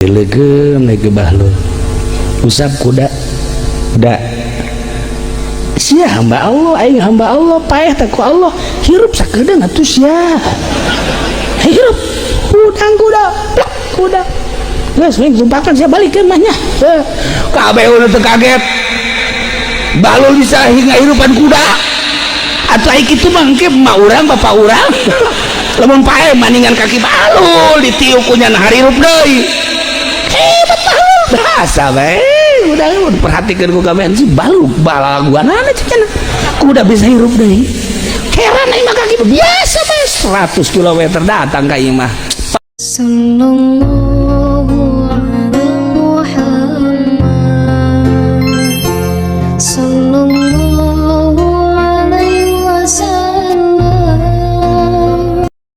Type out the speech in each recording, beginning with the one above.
legem naik bahlul usap kuda da sia hamba Allah aing hamba Allah paeh teh ku Allah hirup sakedeung atuh sia hirup udang kuda plak kuda geus ming sumpakan sia balik ke mahnya kabeh ulah teu kaget bahlul bisa ngahirupan kuda atuh ai kitu mah engke mah urang bapak urang lamun paeh maningan kaki bahlul ditiup ku nya harirup deui betul bahasa bae udah perhatikan ku gawean si bahlul balaguanana cenah kuda bisa hirup deui heran ieu mah kaki biasa bae 100 km datang ka ieu mah sallallahu ala Muhammad sallallahu alaihi wasallam.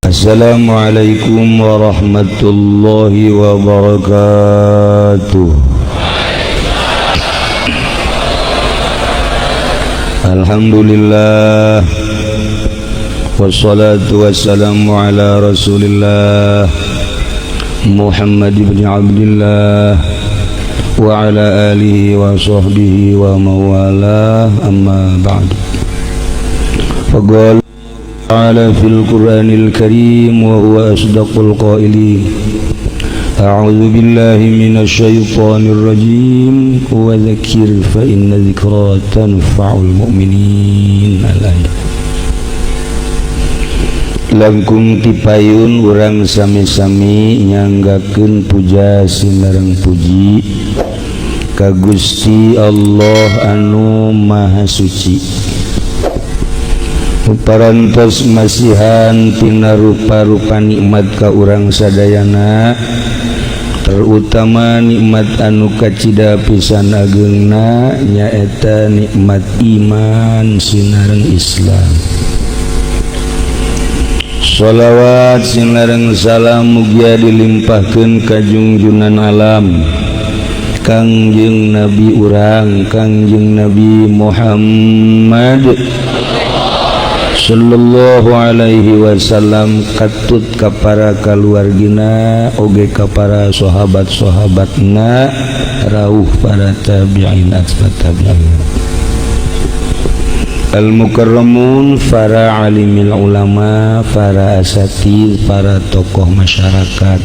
Assalamualaikum warahmatullahi wabarakatuh. Alhamdulillah wassalatu wassalamu ala rasulillah Muhammad ibn Abdillah wa ala alihi wa sahbihi wa mawalah amma ba'd. Faqala ta'ala fil Qur'anil Karim wa huwa asdaqul qailin. A'udzu billahi minasy syaithanir rajim wa dzakir fa inna dzikra tanfa'ul mu'minin. Langkung tipayun urang sami-sami nyanggakeun puja sinareng puji ka Gusti Allah anu Maha Suci. Parantos masihan tina rupa-rupa nikmat ka urang sadayana, terutama nikmat anu kacida pisan ageungna nyaeta nikmat iman sinareng Islam. Shalawat sinareng salam mugia dilimpahkeun ka junjunan alam Kangjeng Nabi urang Kangjeng Nabi Muhammad sallallahu alaihi wasallam, katut ka para kaluargina oge ka para sahabat-sahabatna rawuh para tabi'in atba tabi'in al-mukarramun, para alimil ulama, para asatid, para tokoh masyarakat,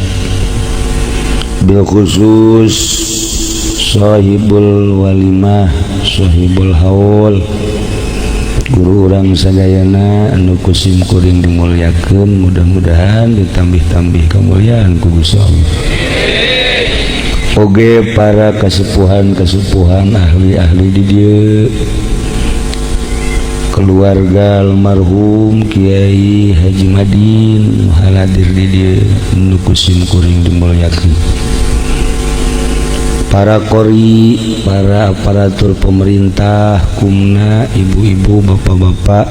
bil khusus sahibul walimah, sahibul haul, guru urang sadayana anu kusim kuring dimulyakeun, mudah-mudahan ditambih-tambih kemuliaan ku Gusti Allah. Oge para kasepuhan-kasepuhan ahli-ahli di dieu, keluarga almarhum Kiai Haji Madin hadir di dieu anu kusim kuring dimulyakeun. Para qori, para aparatur pemerintah, kumna, ibu-ibu, bapak-bapak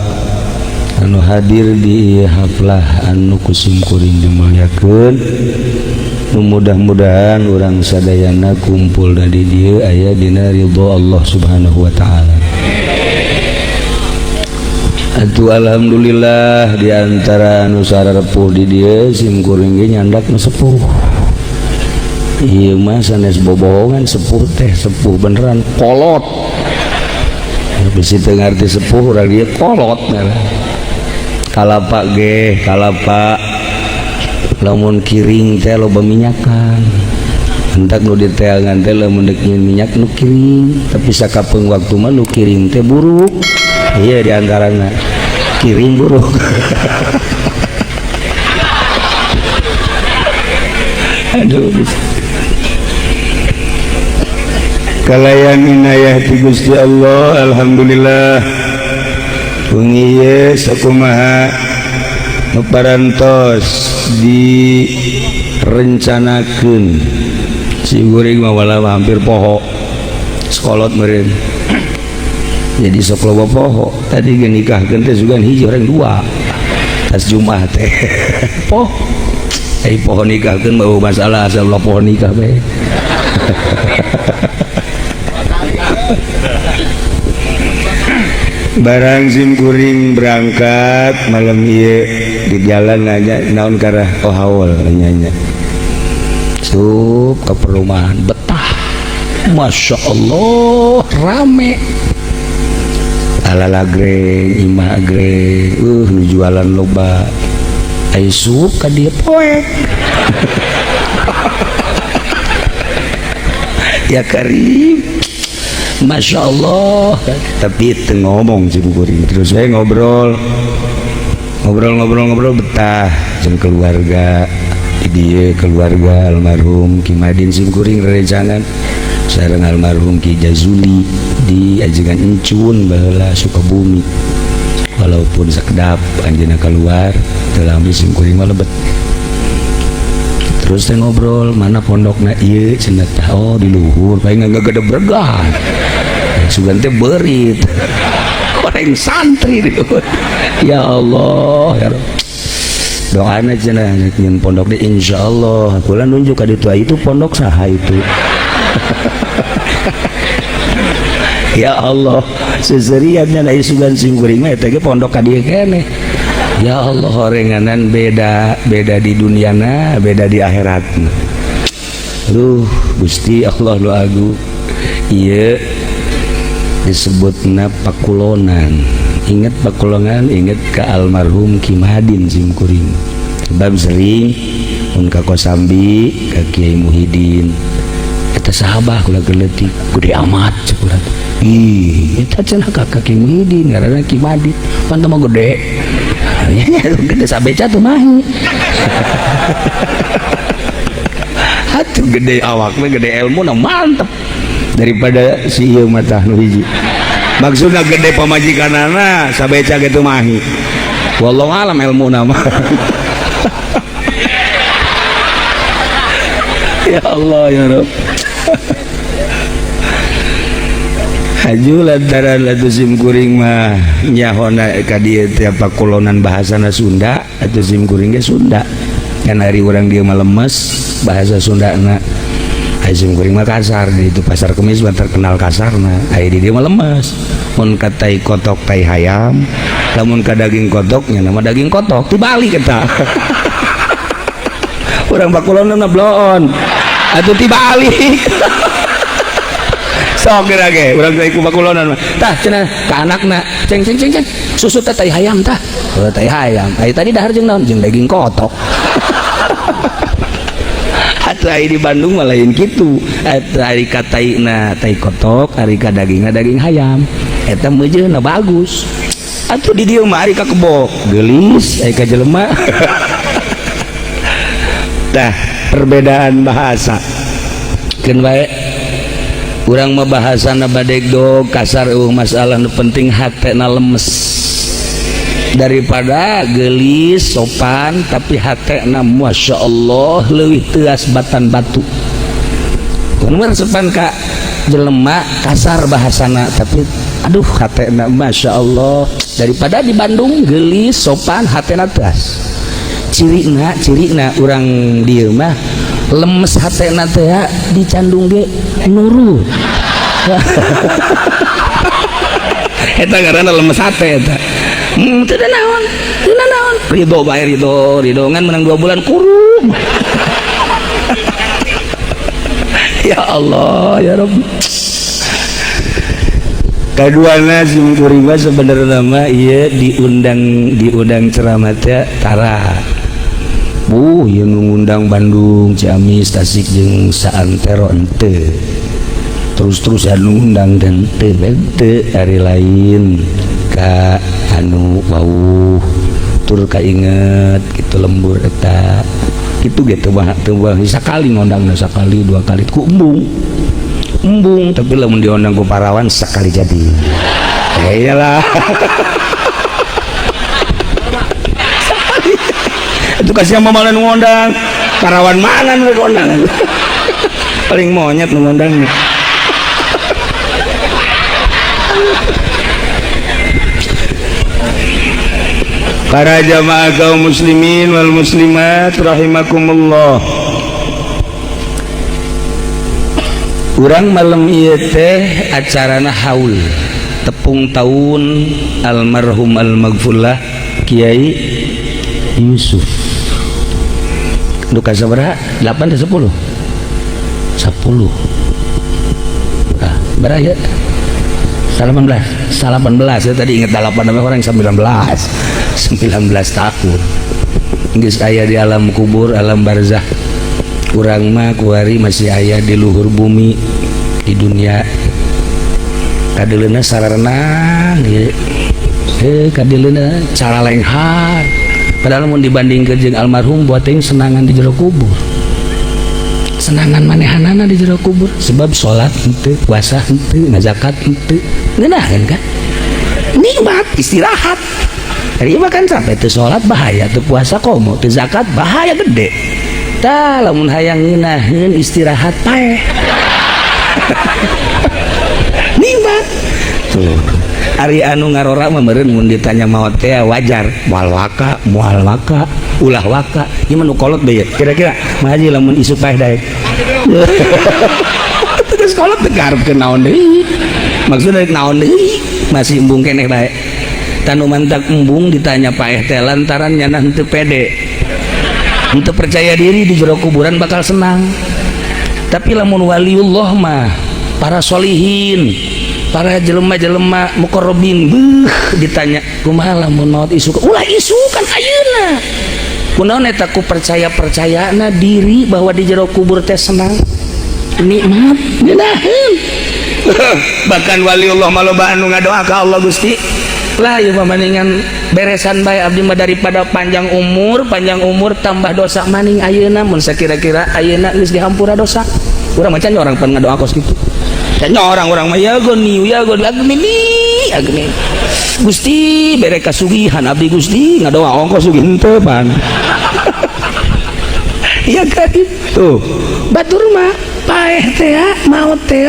anu hadir di haflah anu kusim kuring dimulyakeun. Mudah-mudahan urang sadayana kumpul di dieu aya dina ridho Allah Subhanahu wa taala. Atuh alhamdulillah di antara anu sarepuh di dieu sim kuring ge nyandak nu sepuh. Ieu mah sanes bobohongan sepuh teh sepuh beneran kolot. Bisi teu ngarti sepuh urang ieu kolot ngaran. Kalapa ge, kalapa lamun kiring teh loba minyakan. Hentak nu diteangan teh lamun deuk minyak nu kiring, tapi sakapeung waktu mah nu kiring teh buruk. Iya di antaranya kiring buruk. Aduh. Kalayan inayah ti Gusti Allah, alhamdulillah. Wengi ye sakumaha nu parantos direncanakeun si guring mah wala hampir poho sekolot meureun. Jadi sok loba poho tadi ge nikahkeun teh sugan hiji orang dua tas Jumat teh poho ai poho nikahkeun mah masalah asal poho nikah bae. Barang sim kuring berangkat malam ieu di jalan nanya naon karah haul nanya sup ke perumahan betah, masya Allah rame, alala greng imah greng nu jualan loba aya sup ka dieu poek. Ya Karim, masya Allah. Tapi itu ngomong cimkuring terus saya ngobrol betah jeung keluarga dia keluarga almarhum Ki Madin Simkuring rerencangan sareng almarhum Ki Jazuli di ajengan Encun baheula Sukabumi. Walaupun sakedap anjeunna keluar teu lami Simkuring mah lebet. Terus saya ngobrol mana pondokna ieu cenah tah, oh di luhur paling ngagedebregan sugan teh beurit orang santri di luhur. Ya Allah ya Rabb, doana cenah nyeun pondok di insyaallah kula nunjuk ka ditu itu pondok saha itu. Ya Allah seseriannya na isugan Simkuring mah eta ge pondok ka dieu keneh. Ya Allah horenganan beda di duniana beda di akhiratna. Aduh Gusti Allah lu agung. Ieu disebutna Pakulonan. Ingat Pakulonan, ingat ke almarhum Ki Madin Simkuring. Sebab sering mun ka Kosambi ka Kiai Muhyiddin eta sahabah kula geuletik gede amat cepulat. Ih eta cenah ka Kiai Muhyiddin ngaranna Ki Madin pan mah gede. Gede sabeca tuh mahi. Atuh gede awakna gede ilmu na mantep daripada si ieu mah tah nu hiji. Maksudna gede pamajikanana sabeca gitu mahi. Wallahu alam ilmu nama. Ya Allah ya Rabb. Haju lantaran atuh Simkuring mah nyahona ka dieu teh Pakulonan bahasana Sunda atuh Simkuring ge Sunda. Kan hari urang dieu mah lemes bahasa Sundana. Ai Simkuring mah kasar di itu pasar Kemis mah terkenal kasarna. Ai di dieu mah lemes. Mun ka tai kotok tai hayam, lamun ka daging kotok nya nama daging kotok tibalik eta. Urang Pakulonan mah bloon. Atuh tibalik. Sok kira ge urang teh ku Pakulonan mah tah cenah ka anakna ceng susu teh tai hayam tah tai hayam ai tadi dahar jeung naon jeung daging kotok. Atuh ai di Bandung mah lain kitu ari ka taina tai kotok ari ka dagingna daging hayam eta meujeunna bagus. Atuh di dieu mah ari ka kebo geulis ai ka jelema. Tah perbedaan bahasa keun wae urang mah bahasana badegdog kasar masalah nu penting hatena lemes daripada geulis sopan tapi hatena masya Allah leuwih teuas batan batu. Mun sopan ka jelema kasar bahasana tapi aduh hatena masya Allah daripada di Bandung geulis sopan hatena teuas. Cirina urang dieu mah lemes hatena teh dicandung ge nurut. Eta ngaranna lemes hate eta. Teu naon. Ridho bae ridho ngan menang 2 bulan kurum. Ya Allah ya Rabb. Kaduana Simkuring mah sebenarnya mah ieu diundang ceramah teh tara. Yang mengundang Bandung, Ciamis, Tasik jeung saantero ente. Terus anu ngundang dan teu hari lain ka anu wau tur ka inget kitu lembur eta. Kitu ge teu sakali ngundangna sakali 2 kali ku embung tapi lamun diundang ku parawan sakali jadi. Ya iyalah. Itu kasih yang mamalan ngondang parawan mana mereka ngondang paling monyet ngondangnya. Para jamaah kaum muslimin wal muslimat rahimakumullah, urang malam ieu teh acarana haul tepung tahun almarhum al-maghfurlah Kiai Yusuf. Duka sabaraha? 8 atau 10? 10 beraya 18 ya tadi ingat 8 orang 19 tahun geus aya di alam kubur alam barzah urang mah kuari masih aya di luhur bumi di dunia kadeleuna sararenang kadeleuna cara lenghar padahal mun dibandingkeun jeung almarhum buat teuing senangan di jero kubur senangan manehanana di jero kubur sebab salat henteu puasa henteu ngazakat henteu ngeunaheun kan nikmat istirahat tadi mah kan sampai teu salat bahaya teu puasa komo teu zakat bahaya gede tah lamun hayang ngeunaheun istirahat paeh nikmat tuh ari anu ngarora mah meureun mun ditanya maot teh wajar moal waka ulah waka ieu mah nu kolot bae kira-kira mah haji lamun isu paeh daek terus kolot teh karepkeun naon deui maksudna naon deui masih embung keneh bae tanu mantak embung ditanya paeh teh lantaran nyana henteu pede henteu percaya diri di jero kuburan bakal senang tapi lamun waliullah mah para solihin para jelema-jelema muqarrabin ditanya kumaha lamun maot isu ulah isu kan ayeuna kunaon eta ku percaya-percayana diri bahwa di jero kubur teh senang nikmat ngeunaheun bahkan waliullah maloba anu ngadoa ka Allah Gusti lah ieu pamaningan beresan bae abdi mah daripada panjang umur tambah dosa maning ayeuna mun sakira-kira ayeuna geus dihampura dosa urang macan orang pan ngadoa kos kitu tanya orang-orang mah ya goni agni Gusti bere kasugihan abdi Gusti ngadoa ongkos sugih henteu pan iya kan tuh batur mah paeh teh maot teh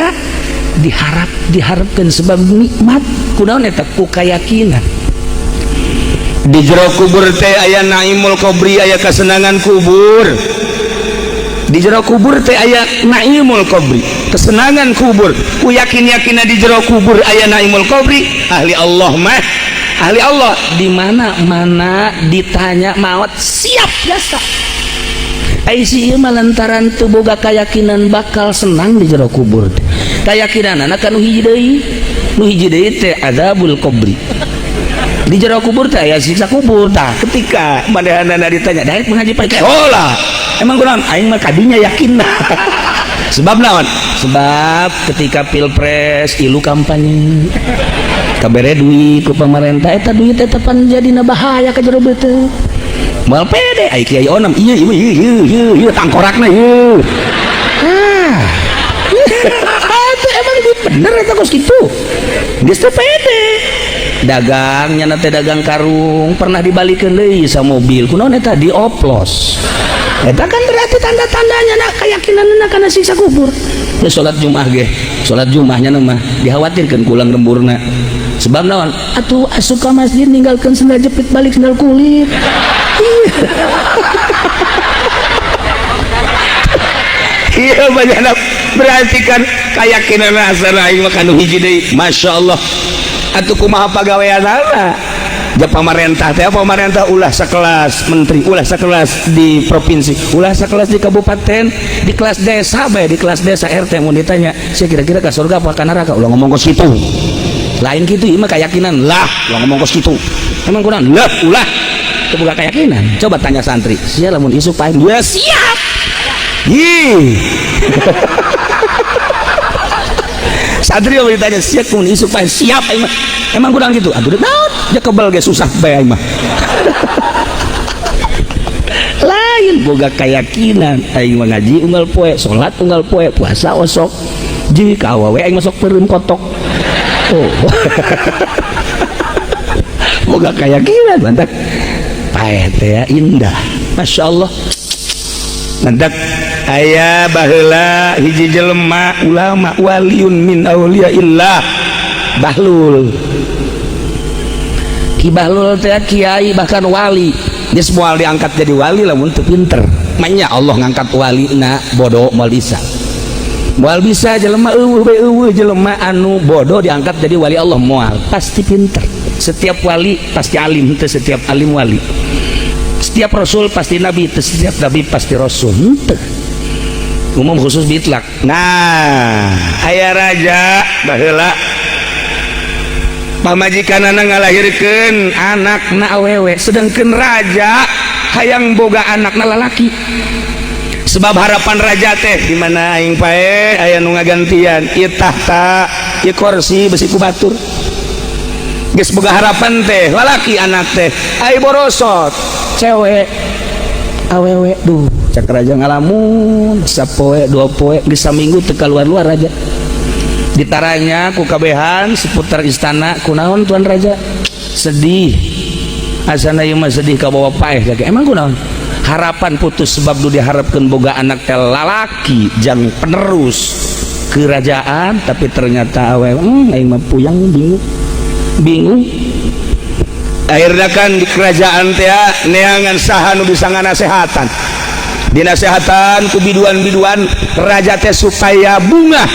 diharapkeun sebab nikmat kunaon eta ku kayakinan di jero kubur teh aya naimul qabri aya kesenangan kubur di jero kubur teh aya naimul qabri kesenangan kubur ku yakin-yakinna di jero kubur aya naimul qabri ahli Allah mah ahli Allah di mana ditanya maot siap jasa ai si ieu mah lantaran teu boga kayakinan bakal senang di jero kubur teh kayakinanna kana hiji deui teh adzabul qabri di jero kubur teh aya siksa kubur tah ketika manehanana ditanya daek mengaji pae hola emang kunaon aing mah kadinya yakin sebab naon sebab ketika pilpres ilu kampanye kabere duit ku pamarentah eta duit eta pan jadina bahaya ka jero beuteung moal pede ai kiai onam ieu tangkorakna ieu itu emang duit bener eta kos kitu geus teu pede dagangnya teh dagang karung pernah dibalikeun deui sa mobil kunaon eta dioplos eta kan berarti tanda-tandanya nak keyakinanna kana siksa kubur ya salat Jumat ge salat Jumatnya mah dikhawatirkeun kulang lemburna sebab naon atuh asup ka masjid ninggalkeun sendal jepit balik sendal kulit iya banyak berarti kan keyakinan asana aing mah kanu hiji deui masyaallah atuh kumaha pagaweanana ja pamarentah teh pamarentah ulah sakelas menteri ulah sakelas di provinsi ulah sakelas di kabupaten di kelas desa bae di kelas desa RT mun ditanya sia kira-kira ka surga apa ka neraka ulah ngomong kos kitu lain kitu ieu mah keyakinan lah ulah ngomong kos kitu emang kunaon lah ulah teu boga keyakinan coba tanya santri sia lamun isu paeh ya siap santri mau ditanya siap mun isu paeh siap emang kurang gitu aduh naon ya kebal ge susah bae aing mah lain boga keyakinan aing mah ngaji unggal poe salat unggal poe puasa osok jeung ka awewe aing masuk peureum kotok oh boga keyakinan mantap paeh teh indah masyaallah nandak aya baheula hiji jelema ulama waliun min auliyaillah Bahlul Ki Bahlul teh kiai bahkan wali geus moal diangkat jadi wali lamun teu pinter manya Allah ngangkat walina bodoh moal bisa jelema eueuh jelema anu bodoh diangkat jadi wali Allah moal pasti pinter setiap wali pasti alim teu setiap alim wali setiap rasul pasti nabi teu setiap nabi pasti rasul teu umum khusus bitlak. Nah aya raja baheula pamajikanana ngalahirkeun anakna awewe, sedangkeun raja hayang boga anakna lalaki. Sebab harapan raja teh di mana aing pae aya nu ngagantian ieu tahta ieu kursi besi ku batur. Geus boga harapan teh lalaki anak teh ai borosot cewek awewe. Duh cak raja ngalamun sapoe dua poe geus saminggu teu kaluar-luar raja. Ditaranya ku kabehan seputar istana kunaon tuan raja. Sedih asana ieu mah sedih ka bawa paeh jake. Emang kunaon? Harapan putus sebab du diharapkeun boga anak teh lalaki jang penerus kerajaan, tapi ternyata awewe aing mah puyang bingung. Akhirnya kan di kerajaan teh neangan saha nu bisa nganasehatan. Dinasehatan ku biduan-biduan raja teh supaya bunga,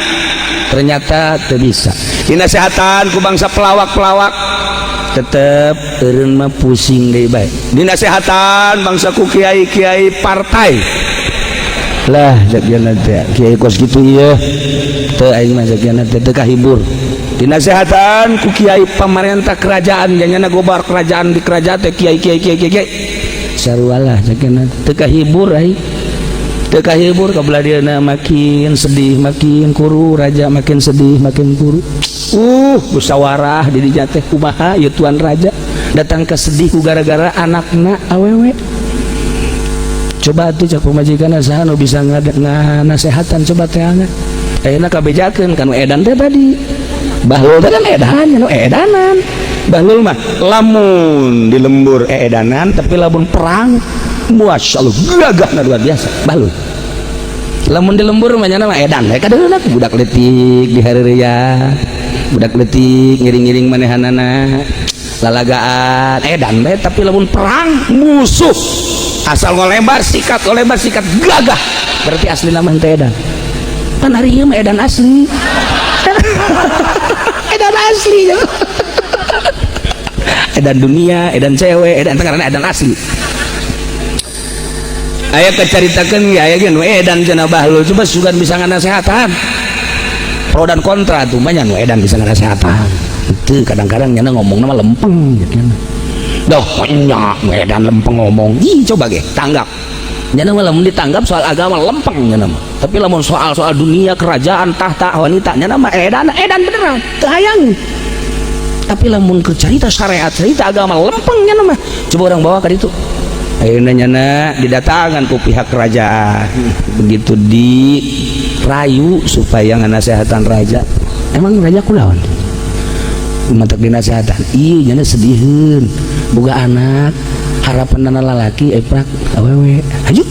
ternyata teu bisa. Dinasehatan ku bangsa pelawak-pelawak tetep eureun mah pusing deui bae. Dinasehatan bangsa ku kiai-kiai partai lah jagiana teh kiai kos kitu ieu teu aing mah jagiana teh teu kahibur. Dinasehatan ku kiai pamarentah kerajaan janyana gobar kerajaan di kerajaan teh kiai sarua lah jagiana teu kahibur aing. Teu kahibur kabelah dieuna makin sedih makin kuru, raja makin sedih makin kuru. Musyawarah di dinya teh kumaha ieu tuan raja datang ke sedih ku gara-gara anakna awewe. Coba atuh cak pamajikanna saha nu bisa nganasehatan coba teh angga. Ayeuna kabejakeun kan edan teh tadi. Bahlul teh kan edan nu edanan. Bahlul mah lamun di lembur edanan tapi lamun perang masyaallah gagahna luar biasa bahlul. Lamun di lembur mah nyana mah edan we kadeureuna budak leutik di hareureuyah. Budak leutik ngiring-ngiring manehanana lalagaan edan we, tapi lamun perang musuh asal ngolebar sikat gagah berarti asli nama teh edan. Kan hari ieu mah edan asli. Edan asli. Edan dunia, edan cewek, edan teh karena edan asli. Aya kacaritakeun ge aya ge nu edan cenah bahlul coba sugan bisa nganasehatan. Pro dan kontra tuh banyak nu edan bisa nganasehatan. Itu kadang-kadang nyana ngomongna mah lempeng gitu. Doh nya edan lempeng ngomong. Ih coba ge tanggap. Nyana mah lamun ditanggap soal agama lempeng nyana mah. Tapi lamun soal dunia, kerajaan, tahta, wanita nyana mah edan beneran. Teu hayang. Tapi lamun ke cerita syariat, cerita agama lempeng nyana mah. Coba orang bawa ka ditu. Ayeuna nyana didatangan ku pihak kerajaan. Begitu dirayu supaya nganasehatan raja. Emang raja kunaon? Mantak dinasehatan. Iya nyana sedihun boga anak harapan anak lalaki eprak awewe. Hayu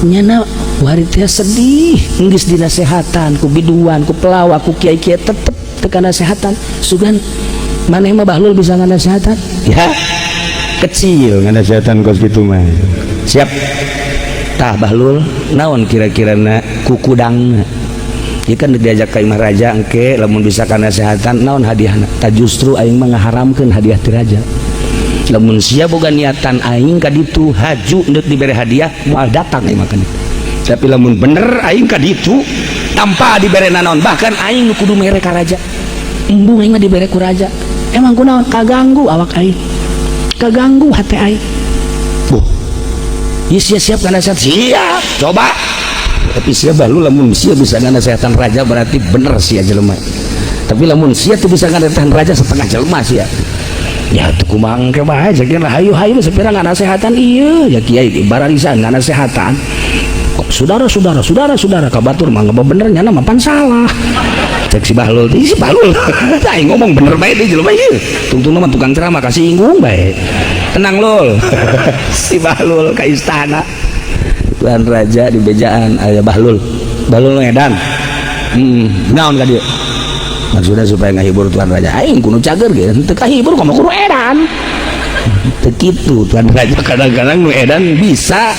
nyana wari teh sedih geus dinasehatan ku biduan ku pelawak ku kiai-kiai tetep teu nasehatan. Sugan maneh mah bahlul bisa nganasehatan? Ya kecil nganasehatan kos kitu mah. Siap. Tah bahlul naon kira-kira na kukudangna? Ieu kan diajak ka imah raja engke lamun bisa kanasehatan naon hadiahna? Tah justru aing mah ngaharamkeun hadiah ti raja. Lamun sia boga niatan aing ka ditu haju neuk dibere hadiah moal datang aing makan. Tapi lamun bener aing ka ditu tanpa dibere naon bahkan aing nu kudu mere ka raja. Embung aing mah dibere ku raja. Emang kunaon? Kaganggu awak aing. Kaganggu hati aing. Ieu siap nasihat siap. Coba. Tapi sia bahlul lamun sia bisa ngasehatan raja berarti bener sia jelema. Tapi lamun sia tuh bisa ngasehatan raja setengah jelema sia. Ya tuh kumaha engke bae sakieu hayu-hayu sepira nganasehatan ieu ya kiai bararisan nganasehatan. Kok saudara kabatur mah ngapa bener nyana mah pan salah. Cek si bahlul aing ngomong bener bae deui jelema ieu. Tungtungna mah tukang ceramah kasih inggung bae. Tenang lul. Si bahlul ka istana. Tuan raja di bejaan aya bahlul edan. Naon ka dieu? Maksudnya supaya ngahibur tuan raja. Aing kudu cager ge, teu kahibur komo kudu edan. Teu kitu tuan raja kadang-kadang nu edan bisa.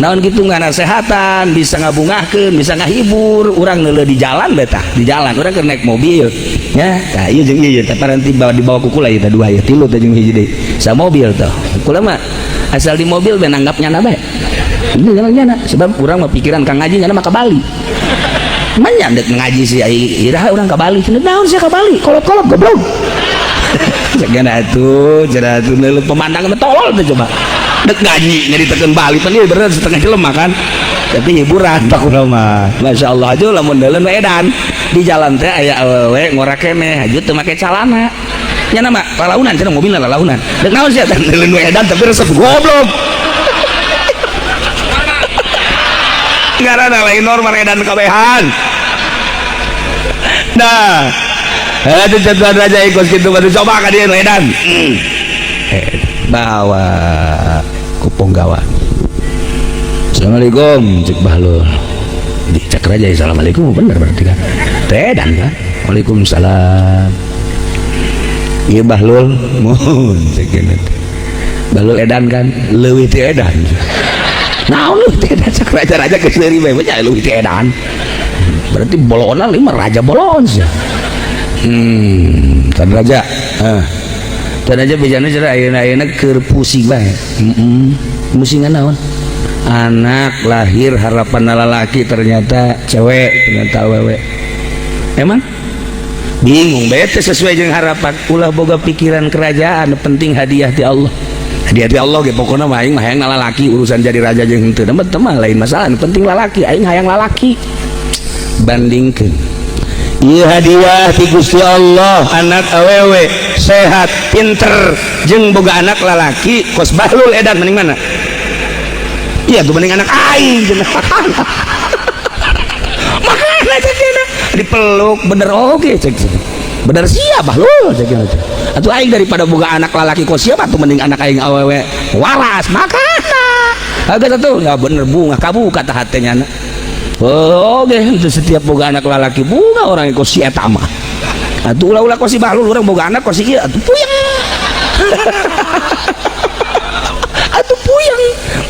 Naon kitu nganasehatan, bisa ngabungahkeun, bisa ngahibur. Urang neuleuh di jalan betah, di jalan urang keur naik mobil. Ya, tah ieu jeung ieu teh paranti dibawa ku kula ieu teh dua ieu, tilu teh jeung hiji deui. Sa mobil teh. Kula mah asal di mobil be nanggapnya na bae. ini jalan-jalan sebab kurang mah pikiran kang ngaji nyana mah ka Bali manya dek ngaji si ai iraha urang ka Bali cenah naon sia ka Bali kolot-kolot goblok jangan atuh cenah atuh neuleuh pemandangan tolol teh coba dek ngaji nyaritakeun Bali pan ieu bener setengah jelema kan tapi hiburan tak urang mah masyaallah aja lamun neuleun edan di jalan teh aya awewe ngora keneh hajut teu make calana nya mah lalaunan cenah mobilna lalaunan dek naon sia teh neuleun edan tapi resep goblok ngaranna lain normal edan kabehan nah itu jadwal raja ikut gitu baru coba ka dieu edan bawa kupong gawa Assalamualaikum cek bahlul dicek raja assalamualaikum bener berarti kan edan kan waalaikumsalam iya bahlul mohon cek gini bahlul edan kan leuwih ti edan naon leuwih ti edan cek raja-raja geus leuwih bae nya leuwih ti edan berarti bolona lima raja bolon sih tan raja tan raja bejana cara ayeuna keur pusing bae musingan naon anak lahir harapan lalaki ternyata cewek ternyata awewe emang bingung bete sesuai jeung harapan ulah boga pikiran kerajaan penting hadiah ti Allah hadiah ti Allah ge pokona mah aing mah hayang lalaki urusan jadi raja jeung henteu mah lain masalah penting lalaki aing hayang lalaki bandingkeun ieu hadiah ti Gusti Allah anak awewe sehat pinter jeung boga anak lalaki kos bahlul edan mending mana iya tuh mending anak aing cenah makana cenah dipeluk bener oge cek bener sia bahlul cek atuh aing daripada boga anak lalaki kos sia atuh mending anak aing awewe waras makana agak atuh ya bener bunga kabuka tah hatenya oge itu setiap boga anak lalaki bunga orang kos sia eta mah atuh ulah-ulah kos si bahlul urang boga anak kos ieu atuh puyeng atuh puyeng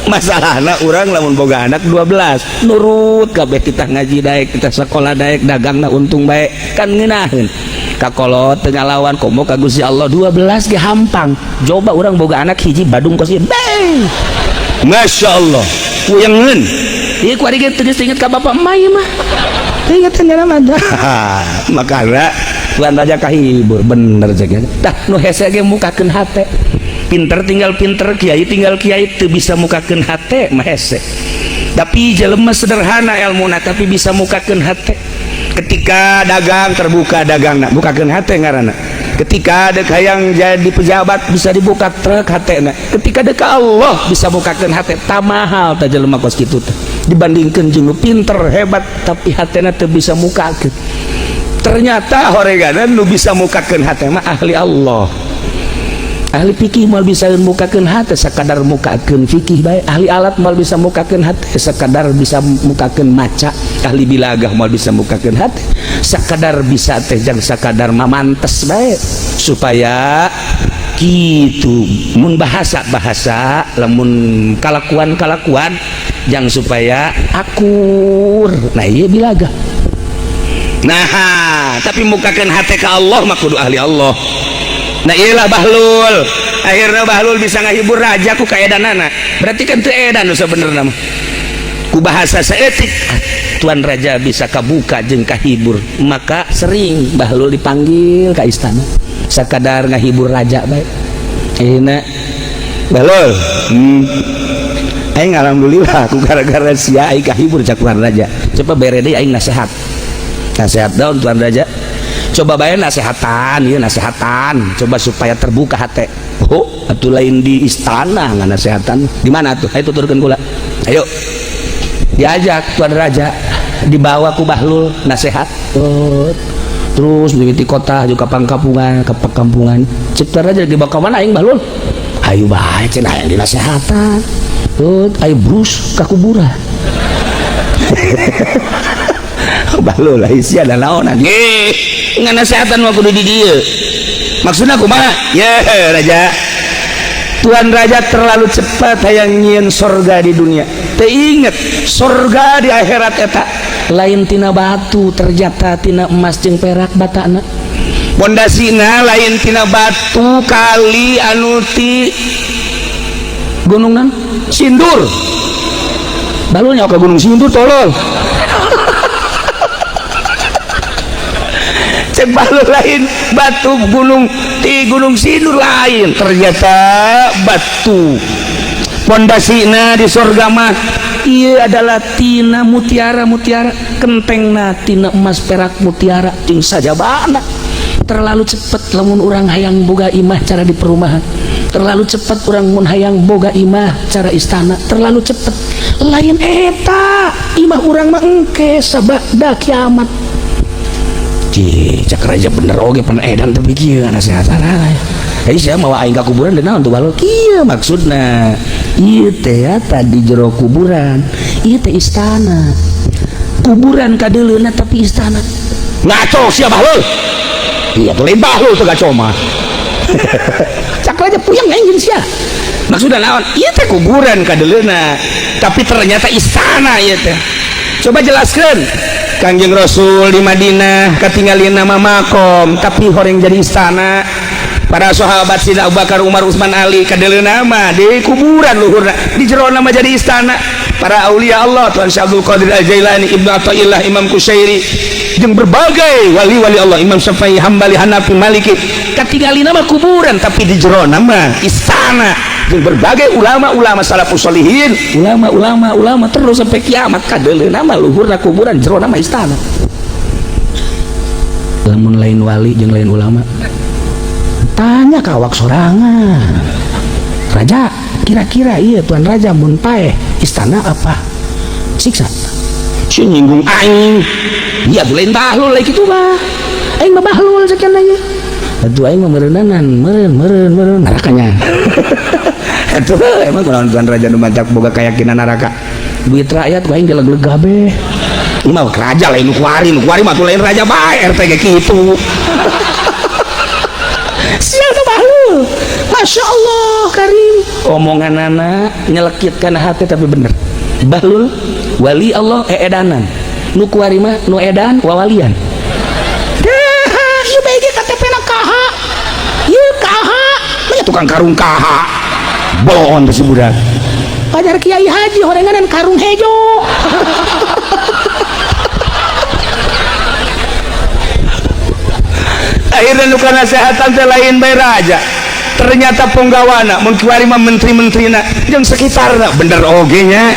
masalahna urang lamun boga anak 12 nurut kabeh kita ngaji daek kita sekolah daek dagangna untung bae kan ngeunaheun kakolot teu ngalawan komo ka Gusti Allah 12 ge hampang coba urang boga anak hiji badung kos ieu beng masyaallah puyengeun ieu ku ari ge teu inget ka bapak emak ieu mah inget nya mah makana Tuan Raja kahibur bener cek tah nu hese ge mukakeun hate pinter tinggal pinter kiai tinggal kiai teu bisa mukakeun hate mah hese tapi jelema sederhana ilmuna tapi bisa mukakeun hate ketika dagang terbuka dagangna bukakeun hate ngaranna ketika dek hayang jadi pejabat bisa dibuka truk hatena ketika dek Allah bisa mukakeun hate tamahal tah jelema kos kitu teh dibandingkeun jeung nu pinter hebat tapi hatena teu bisa mukakeun ternyata horegana nu bisa mukakeun hate mah ahli Allah ahli fikih mal bisa mukakeun hate sakadar mukakeun fikih bae ahli alat mal bisa mukakeun hate sakadar bisa mukakeun maca ahli bilagah mal bisa mukakeun hate sakadar bisa teh jang sakadar mamantes bae supaya kitu mun bahasa lamun kalakuan jang supaya akur nah ieu bilagah nah tapi mukakeun hate ka Allah mah kudu ahli Allah nah iyalah bahlul akhirnya bahlul bisa ngahibur raja ku kaedanana berarti kan teu edan nu sabenerna mah ku bahasa saeutik tuan raja bisa kabuka jeung kahibur maka sering bahlul dipanggil ka istana sakadar ngahibur raja bae euna bahlul aing alhamdulillah ku gara-gara sia aing kahibur cak tuan raja coba bere deui aing nasihat daun tuan raja coba bayar nasihatan ya nasihatan coba supaya terbuka hati oh atuh lain di istana nggak nasihatan di mana tuh ayo tuturkeun kula ayo diajak tuan raja dibawa ku bahlul nasihat terus di kota juga pangkampungan ke perkampungan cek tuan raja dibawa ke mana aing bahlul ayo bae cenah aya di nasihatan ayo brus ka kuburan bahlul lah isi ada naonan ye ngan nasihatan mah kudu di dieu maksudna kumaha ya raja tuan raja terlalu cepat hayang nyieun sorga di dunia teu inget sorga di akhirat eta lain tina batu terjata tina emas jeung perak batana pondasina lain tina batu kali anu ti gunung sindur Bahlul nyawa ke Gunung Sindur tolol. Cek Bahlul lain batu gunung di Gunung Sindur lain, ternyata batu pondasina di surga mah iya adalah tina mutiara kentengna tina emas perak mutiara ting saja bana. Terlalu cepet lamun urang hayang boga imah cara di perumahan, terlalu cepet urang mun hayang boga imah cara istana, terlalu cepet. Lain eta imah urang mah engke sabada kiamat. Cak raja bener oge pernah edan tapi kieu nasihat ana. Jadi saya mau aing ka kuburan dan naon tuh Bahlul kieu maksudna. Ieu teh tadi jero kuburan, ieu teh istana. Kuburan kadeuleuna tapi istana. Ngaco sia Bahlul. Iya tuh lain Bahlul tuh gaco mah. Cak raja puyeng anjeun sia. Maksudna naon? Ieu teh kuburan kadeuleuna tapi ternyata istana ieu teh. Coba jelaskan. Kangjeng Rasul di Madinah katinggalin nama makom tapi horeng jadi istana. Para sahabat Sina Abu Bakar, Umar, Utsman, Ali kadeuleuna nama di kuburan luhurna di jero nama jadi istana. Para aulia Allah Tuan Syekh Abdul Qadir Al-Jailani, Ibnu Athaillah, Imam Kusyairi jeung berbagai wali-wali Allah, Imam Syafi'i, Hambali, Hanafi, Maliki katinggalin nama kuburan tapi di jero nama istana. Jeung berbagai ulama-ulama salafus sholihin, ulama terus sampai kiamat kadeuleuna nama luhurna kuburan jero nama istana. Lamun lain wali jeung lain ulama tanya ke awak sorangan, raja kira-kira iya tuan raja mun paeh istana apa siksa si nyinggung aing iya tuh lain Bahlul lagi gitu mah aing mah Bahlul sekian aja itu aing mah meren narakanya itu emang kalau tuan raja nu mancak boga keyakinan neraka duit rakyat aing geleg-geleg gabe ini mah raja lain kuari mah tuh lain raja bae RT kayak gitu. Siapa Bahlul? Masya Allah Karim. Omongan anak nyelekitkan hati tapi bener. Bahlul wali Allah edanan. Nu kuari mah nu edan wawalian. Dah, ieu bege KTP-na KH. Ieu KH, nya tukang karung KH. Boon si budak. Pajar Kiai Haji horenganan karung hejo. Akhirnya nuka nasehatan teh lain bae raja ternyata penggawana mengkiwari mah menteri-menterina jeung sekitarna bener oge nya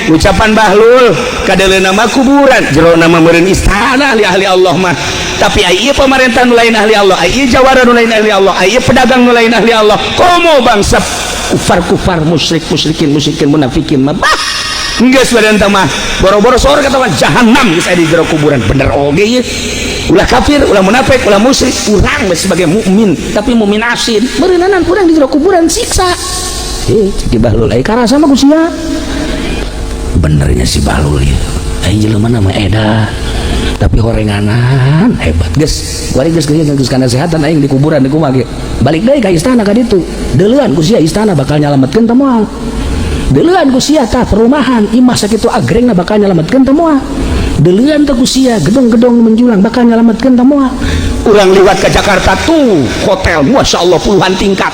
ucapan Bahlul kadeuleuna mah kuburan jero nama meureun istana ahli Allah mah tapi ieu pamarentah nu lain ahli Allah ieu jawara nu lain ahli Allah ieu pedagang nu lain ahli Allah komo bangsa kufar musyrikin munafikin mah bah geus warenta mah boro-boro sore kata mah jahanam geus aya di jero kuburan bener oge ieu ulah kafir, ulah munafik, ulah musyrik, urang sebagai mukmin, tapi mukmin asin. Beureunanan urang di jero kuburan siksa. Di Bahlul ai karasa mah kusia. Benernya si Bahlul ieu. Ai jelema mah edan. Tapi horenganan hebat, geus. Kuari geus kana kesehatan aing di kuburan di kumaha ge. Balik deui ka istana ka ditu. Deuleuan kusia istana bakal nyalametkeun teh moal. Deuleuan kusia tah perumahan imah sakitu agrengna bakal nyalametkeun teh moal. Deuleuan teh kusia gedung-gedung menjulang bakal nyalametkeun teh moal. Urang liwat ke Jakarta tuh hotel Masya Allah puluhan tingkat.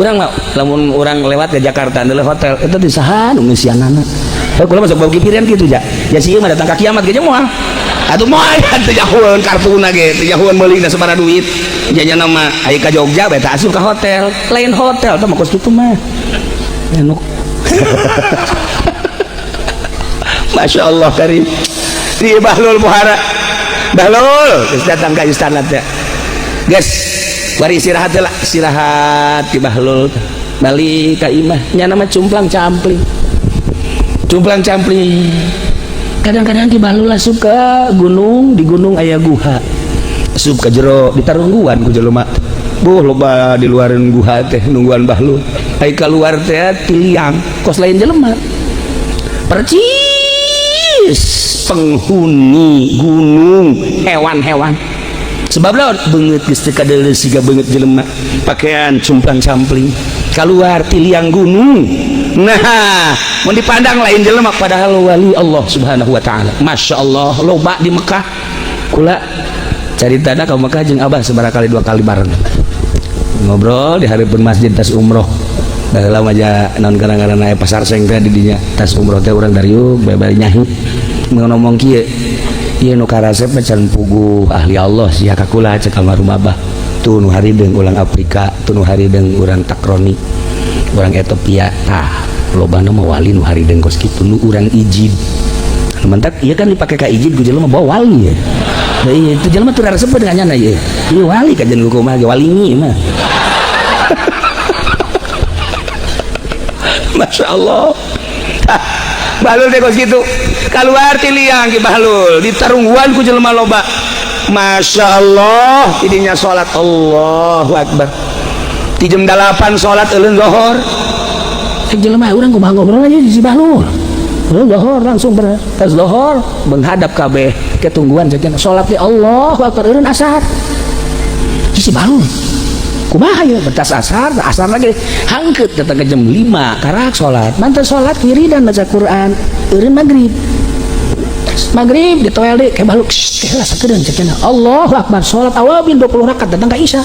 Urang mah lamun urang lewat ke Jakarta adalah hotel eta teh saha nu ngisianana. Kula masuk bau pikiran kitu ja. Ya sieun mah datang ka kiamat ge moal. Atuh moal teh jahueun kartuna ge, teh jahueun meulingna sabaraha duit. Janya nama aya ka Jogja bae teh asup ka hotel. Lain hotel teh mah kos tutup mah. Anu. Masya Allah Karim. Di Bahlul Muhara Bahlul terus datang ke istana teh guys bari istirahat lah istirahat di Bahlul balik ke imah nya nama cumplang campling kadang-kadang di Bahlul asup ke gunung di gunung aya guha asup ke jero di tarungguan ku jelema loba di luaran guha teh nungguan Bahlul ai keluar teh tiliang kos lain jelema percis penghuni gunung hewan-hewan sebablah beungeut geus teu kadeuleu siga beungeut jelema pakaian cumplang-campling keluar ti liang gunung nah mun dipandang lain jelema padahal wali Allah subhanahu wa ta'ala Masya Allah loba di Mekah kula caritana ka Mekah jeung Abah sabaraha kali 2 kali bareng ngobrol di hareupeun masjid tas umroh lama aja non karang-karang pasar seng teh di dinya tas umroh teh urang dariuk bae-bae nyahi ngomong kieu ieu nu karasep macan pugu ahli Allah sia kakula cek almarhum abah tuh nu harideung ulang Afrika tuh nu harideung urang Takroni urang Ethiopia tah lobana mah wali nu harideung kos kitu nu urang ijid mentak ieu kan dipake ka ijid ku jelema bawa wali ya nah, iya itu jelema teu resep dengan nyana ieu ieu wali kajen ku kumaha ge walingi mah Masya Allah bahlul deh kos gitu keluar ti liang ki bahlul di tarungguan ku jelema loba Masya Allah tidinya sholat Allahu Akbar di jam 8 sholat euleun zuhur jelema urang kumaha ngobrol aja di si bahlul zuhur langsung tas zuhur menghadap kabeh ketungguan ceuk sholat di Allahu Akbar eureun asar di si bahlul kumaha ya betas asar lagi hangkeut datang ke jam 5 karak sholat mantan sholat wiridan baca Quran eureun maghrib di toel deh kayak baluk lah sakedeun cekna Allahu Akbar sholat awal bin 20 rakaat datang ka isya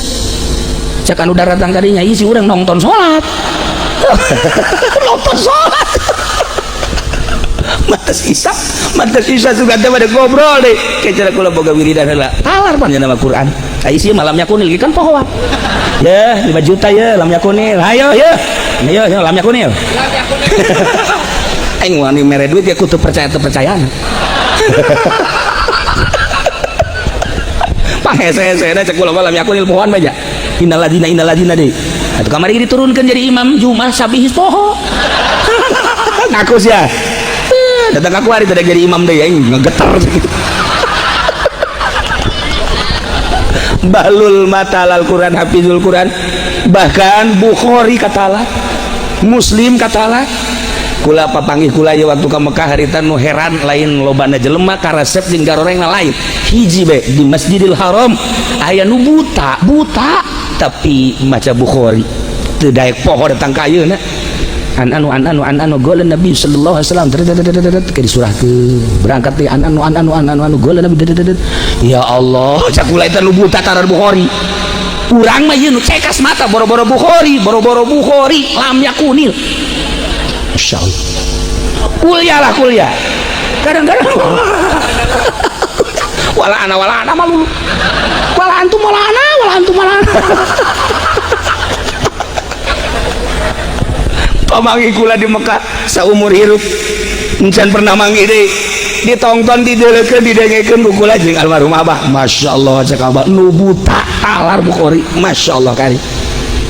cek anu datang kadinya isi urang nonton sholat nonton sholat mantas isya juga teh pada ngobrol deh kayak cara kula boga wiridan heula talar panjang nama Quran isi malamnya kunil kan pohon ya 5 juta ya lamnya kunil ayo lamnya kunil aing wani mere duit ya kudu percaya pangese-hese cek kula lamnya kunil pohon baja innalladzina deui atuh kamari diturunkeun jadi imam Jumat sabihis poho ngaku sia datang aku hari tadi jadi imam deh aing ngegeter bahlul matal Al-Quran hafizul Quran bahkan Bukhari katalah Muslim katalah kula papanggih kula ya waktu ka Mekah harita nu heran lain lobana jelema karasep jeung garoreng lain hiji be di Masjidil Haram aya nu buta tapi maca Bukhari teu daek poho datang ka ayeuna anu golan Nabi sallallahu alaihi wasallam ke disurahkeun berangkat teh anu golan Nabi ya Allah cakula eta nu buta tarar Bukhari urang mah ieu nu cekas mata boro-boro Bukhari lam yakunil masyaallah kuliah kadang-kadang wala ana malu wala antum pamangi kula di Mekah saumur hirup encan pernah mangi deui ditongton dideulekeun didengekeun ku kula jeung almarhum abah Masya Allah cek abah nu buta talar Bukhari Masya Allah kari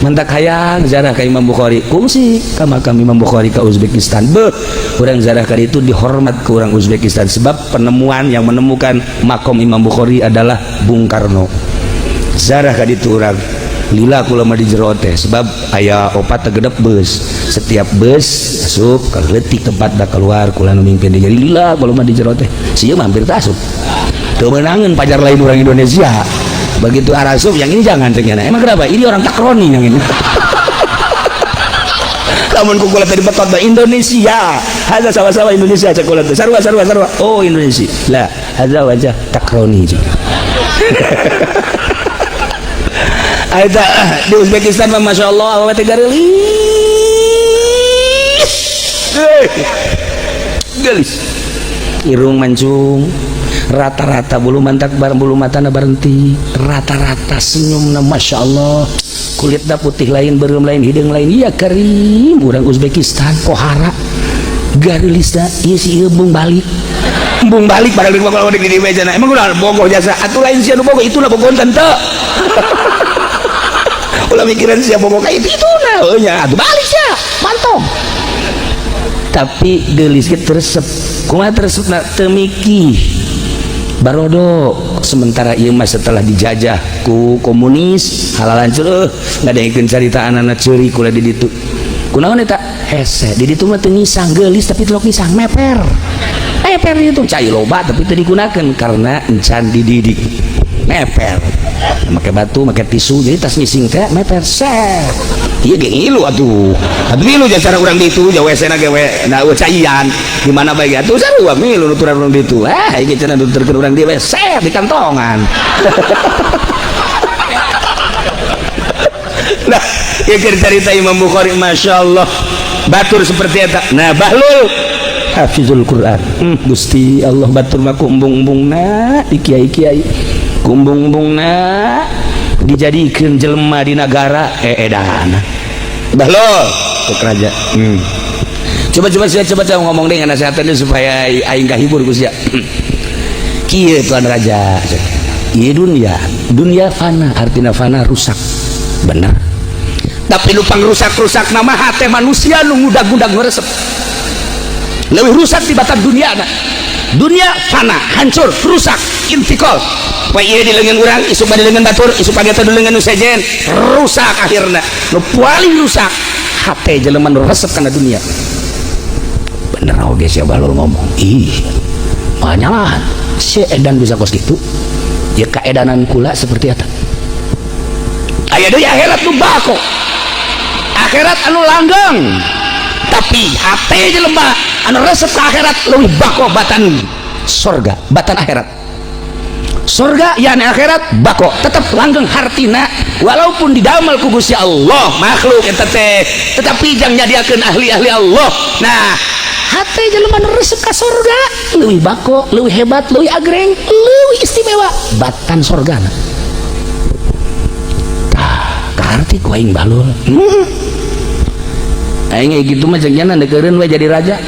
mentak hayang zarah ka Imam Bukhari kungsi ka makam Imam Bukhari ka Uzbekistan urang zarah kali itu dihormat ke orang Uzbekistan sebab penemuan yang menemukan makam Imam Bukhari adalah Bung Karno zarah ka ditu urang lila kula mah di jero teh sebab aya opat tegedep bus setiap bus asup ka leutik tempat da keluar kula nu mimpin jadi lila kula mah di jero teh sieun hampir teh asup teu meunangeun pajar lain orang Indonesia begitu arasup yang ini jangan cenah emang kenapa ini orang Takroni yang ini lamun ku kula tadi betot Indonesia hadza sama-sama Indonesia cek kula teh sarua oh Indonesia lah hadza wajah Takroni ada di Uzbekistan mah Masya Allah awet gelis irung mancung rata-rata bulu mantak bareng bulu matana berhenti rata-rata senyumna Masya Allah kulitna putih lain beureum lain hidung lain iya karim urang Uzbekistan pohara garilisna ieu si ieu bung balik pada kalau di meja emang udah bogoh jasa atuh lain sia nu bogoh itulah bogoh teu ulah mikiran siapa bogoh kayak itu nah oh nya atuh balik ya mantong tapi geulis ge teresep kumaha teresepna teu mikih barodo sementara ieu mah setelah dijajah ku komunis halalan ceueuh ngadengekeun carita anak-anak ceuri kula di ditu kunaon eta hese di ditu mah teu ngisang geulis tapi teu ngisang meper itu cai loba tapi teu digunakeun karena encan dididik meper make batu make tisu jadi tas ngising teh meper set ieu ge ngilu atuh ngilu cara urang ditu ja WC na ge na caian di mana bae atuh sarua ngilu nuturan urang ditu ieu cenah nuturkeun urang di set di kantongan nah ya cerita Imam Bukhari Masya Allah batur seperti itu. Nah Bahlul hafizul Quran. Gusti Allah batur mah kumbung-umbungna di kiai-kiai kumbung-umbungna dijadikan jelema di negara edan Bahlul ke kerajaan. Coba saya ngomong dengan nasihatnya supaya aing kahibur Gus ya. Kieu tuan raja. Ieu dunia fana, artinya fana rusak. Benar. Tapi lupang rusak nama hati manusia nu ngudag-ngudag ngeresep. Leuwih rusak di batang dunia na. Dunia fana, hancur, rusak, intikal. Poe ieu di leungeun urang, isuk bade leungeun batur, isuk pagi teh leungeun nu sejen, rusak akhirna. Nu paling rusak hati jelema nu resep kana dunia. Bener oge sia Bahlul ngomong. Banyalah si edan bisa kos gitu. Ya kaedanan kula seperti eta. Aya deui akhirat nu bako. Akhirat anu langgeng. Tapi hate jelema anu resep ka akhirat leuwih bako batan surga, batan akhirat. Surga yang akhirat bako tetap langgeng hartina walaupun didamel ku Gusti Allah makhluk eta teh tetapi jang nyadiakeun ahli-ahli Allah. Nah hati jelema nu resep ka surga leuwih bako, leuwih hebat, leuwih agreng, leuwih istimewa batan surgana. Arti ku aing Bahlul. Aing gitu mah jeung nyana deukeureun we jadi raja.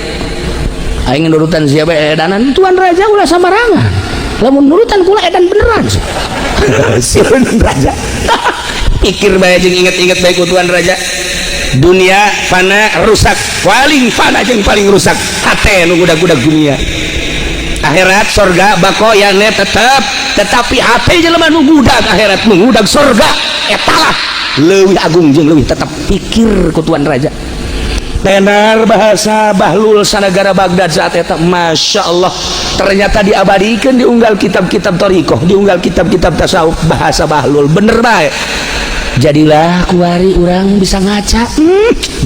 Aing nurutan siapa edanan tuan raja ulah samarangan. Lamun nurutan kula edan beneran. Sieun raja. Pikir bae jeung inget-inget bae ku tuan raja. Dunia fana rusak, paling fana jeung paling rusak hate nu gudag-gudag dunia. Akhirat surga bako yane tetep, tetapi hate jelema nu gudag akhirat nu gudag surga etalah leuwih agung jeung leuwih tetep pikir ku tuan raja. Benar bahasa Bahlul sanagara Baghdad saat eta Masya Allah ternyata diabadikeun diunggal kitab-kitab thariqah, diunggal kitab-kitab tasawuf bahasa Bahlul bener bae. Jadilah kuari orang bisa ngaca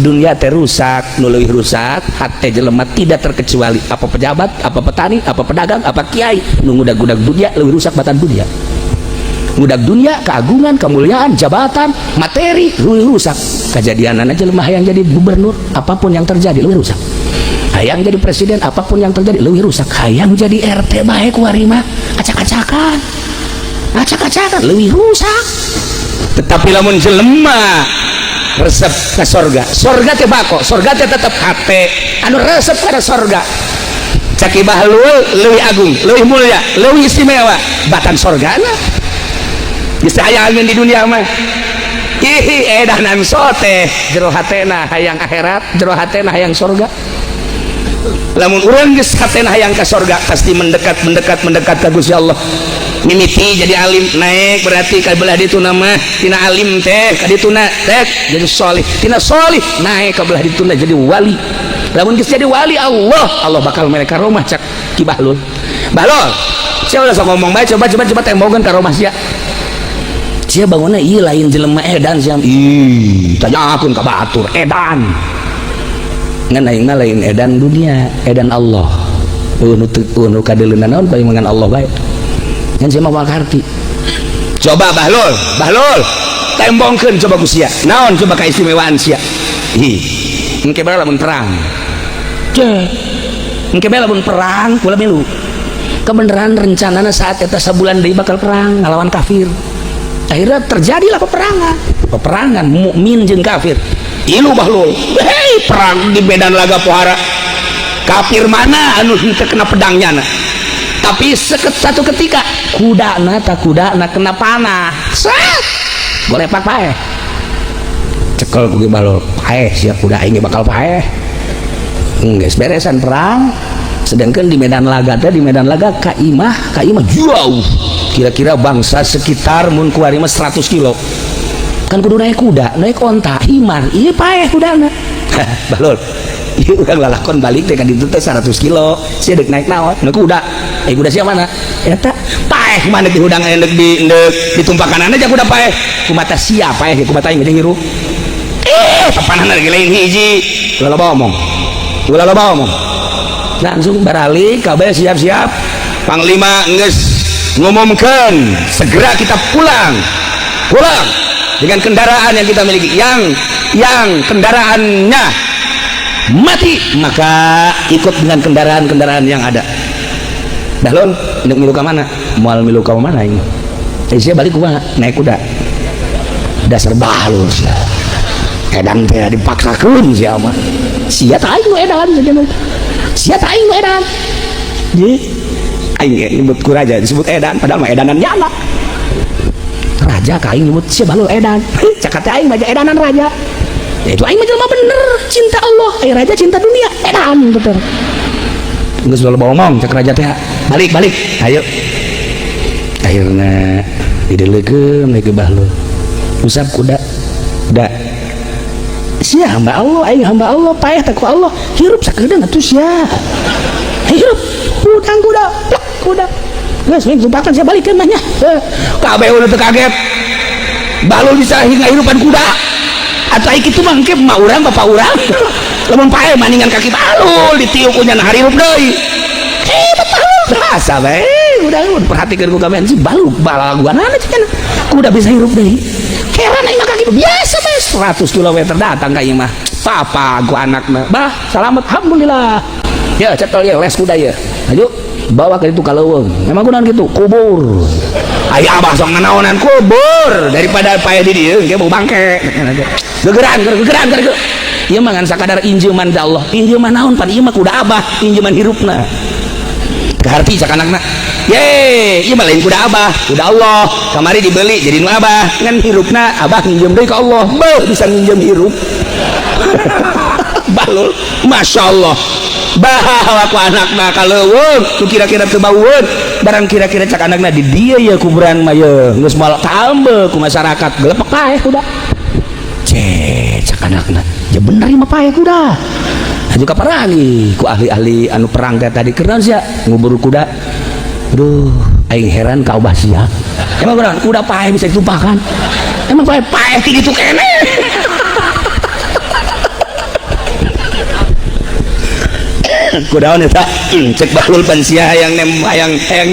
dunia teh rusak, nu leuwih rusak hate jelema tidak terkecuali apa pejabat, apa petani, apa pedagang, apa kiai nu ngudag-ngudag dunia leuwih rusak batan dunia. Ngudag dunia keagungan, kemuliaan, jabatan, materi leuwih rusak. Kejadianan aja lemah hayang jadi gubernur, apapun yang terjadi leuwih rusak. Hayang jadi presiden, apapun yang terjadi leuwih rusak. Hayang jadi RT bae kuari mah acak-acakan. Acak-acakan leuwih rusak. Tetapi lamun jelema resep ke surga teh bako, surga teh tetep hate anu resep kada surga. Caki Bahlul leuwih agung, leuwih mulia, leuwih istimewa batan surgana. Bisa hayang di dunia mah edanan sote jero hatena hayang akhirat, jero hatena hayang surga. Lamun urang geus hatena hayang ka surga pasti mendekat ka Gusti Allah. Mimiti jadi alim naik berarti ka belah dituna mah tina alim teh ka dituna teh jadi salih, tina salih naik ka belah dituna jadi wali. Lamun geus jadi wali Allah bakal mereka rumah cak Ki Bahlul. Bahlul sia ulah sok ngomong bae coba tembogan ka rumah sia. Sia bangunna ieu lain jelema edan sia. Tanyakeun ka batur edan. Ngan aing mah lain edan dunia, edan Allah. Nu kadeuleunna naon bae mangan Allah bae. Ngan sia mah wakarti. Coba Bahlul tembongkeun coba ku sia. Naon coba kaistimewaan sia? Engke bae lamun perang. Engke bae lamun perang kula milu. Kebenaran rencanana saat eta sabulan deui bakal perang ngalawan kafir. Akhirnya terjadilah peperangan mukmin jeung kafir. Ilu Bahlul hei perang di medan laga pohara kafir mana anu henteu kena pedangnya na. Tapi satu ketika kudana kena panah set golepak paeh cekel ku Bahlul paeh sia kuda aing bakal paeh geus beresan perang. Sedangkan di medan laga kaimah jauh kira-kira bangsa sekitar mun kuari mah 100 kilo kan kudu naik kuda naik onta himar iya paeh kudana. Bahlul iya urang lalakon balik teh ka ditu teh 100 kilo sia deuk naik naon nu kuda kuda sia mana eta paeh mana di hudang endek ditumpakanana aja kuda paeh kumata sia paeh kumata aing ngiru tepanana lagi lain hiji ulah loba omong langsung baralik kabeh siap-siap panglima geus ngumumkan segera kita pulang dengan kendaraan yang kita miliki, yang kendaraannya mati, maka ikut dengan kendaraan-kendaraan yang ada. Dah lon, milu ke mana? Mual milu ke mana ini? Saya balik ke mana? Naik kuda. Dasar bahlul sih. Edan teh dipaksakeun sia mah. Sia teh aing nu edan saja. Sia teh aing nu edan. Ye. Aing nyebut ku raja disebut edan padahal mah edanan nyana. Raja ka aing nyebut sia bahlul edan. Cakat teh aing mah edanan raja. Ya itu aing mah jelema bener, cinta Allah. Aing raja cinta dunia, edan betul. Geus loba ngomong cek raja teh. Balik, ayo. Akhirna dideleukeun ke bahlul. Usap kuda. Da. Sia hamba Allah, aing hamba Allah, paeh teh ku Allah. Hirup sakedeung atuh sia. Hirup. Udang kuda, plak kuda. Geus we tumpakan sia balikeun mah nya. Kabeh ulah teu kaget. Bahlul disahi ngahirupan kuda. Atuh ai kitu mah engke mah urang bapak urang. Lamun paeh maningan kaki bahlul ditiup ku nya harirup deui. Betul. Rasa bae. Udah perhatikan ku kabehan si bahlul balaguanana cenah. Kuda bisa hirup deui. Heran aing mah kaki biasa bae 100 km datang ka ieu mah. Papa gua anakna. Bah, selamat alhamdulillah. Ya, cetel ya les kuda ya. Ayo bawa ke itu kaleuweung. Memang kunaon kitu? Kubur. Aya abah sok nganaonan kubur daripada paeh di dieu engke bau bangke. Gegeran. Ieu mah ngan sakadar injeuman da Allah. Injeuman naon pan ieu mah kuda abah, injeuman hirupna. Kaharti cak anakna. Ye, ieu mah lain kuda abah, kuda Allah. Kamari dibeli jadi nu abah, ngan hirupna abah nginjem deui ka Allah. Beuh bisa nginjem hirup. Bahlul, masyaallah. Bahawa ku anakna kaleuweung, ku kira-kira teu baueun. Barang kira-kira cak anakna di dieu ya kuburan mah ye, geus moal tambah ku masyarakat gelepek paeh kuda. Cak anakna, ya bener ieu mah paeh kuda. Aju kaparagi ku ahli-ahli anu perang teh tadi keurang sia ngubur kuda. Aduh, aing heran ka Abah sia. Emang kuda paeh bisa ditumpahkan? Emang paeh ti ditu keneh. Kudaon eta cek bahlul pan sia hayang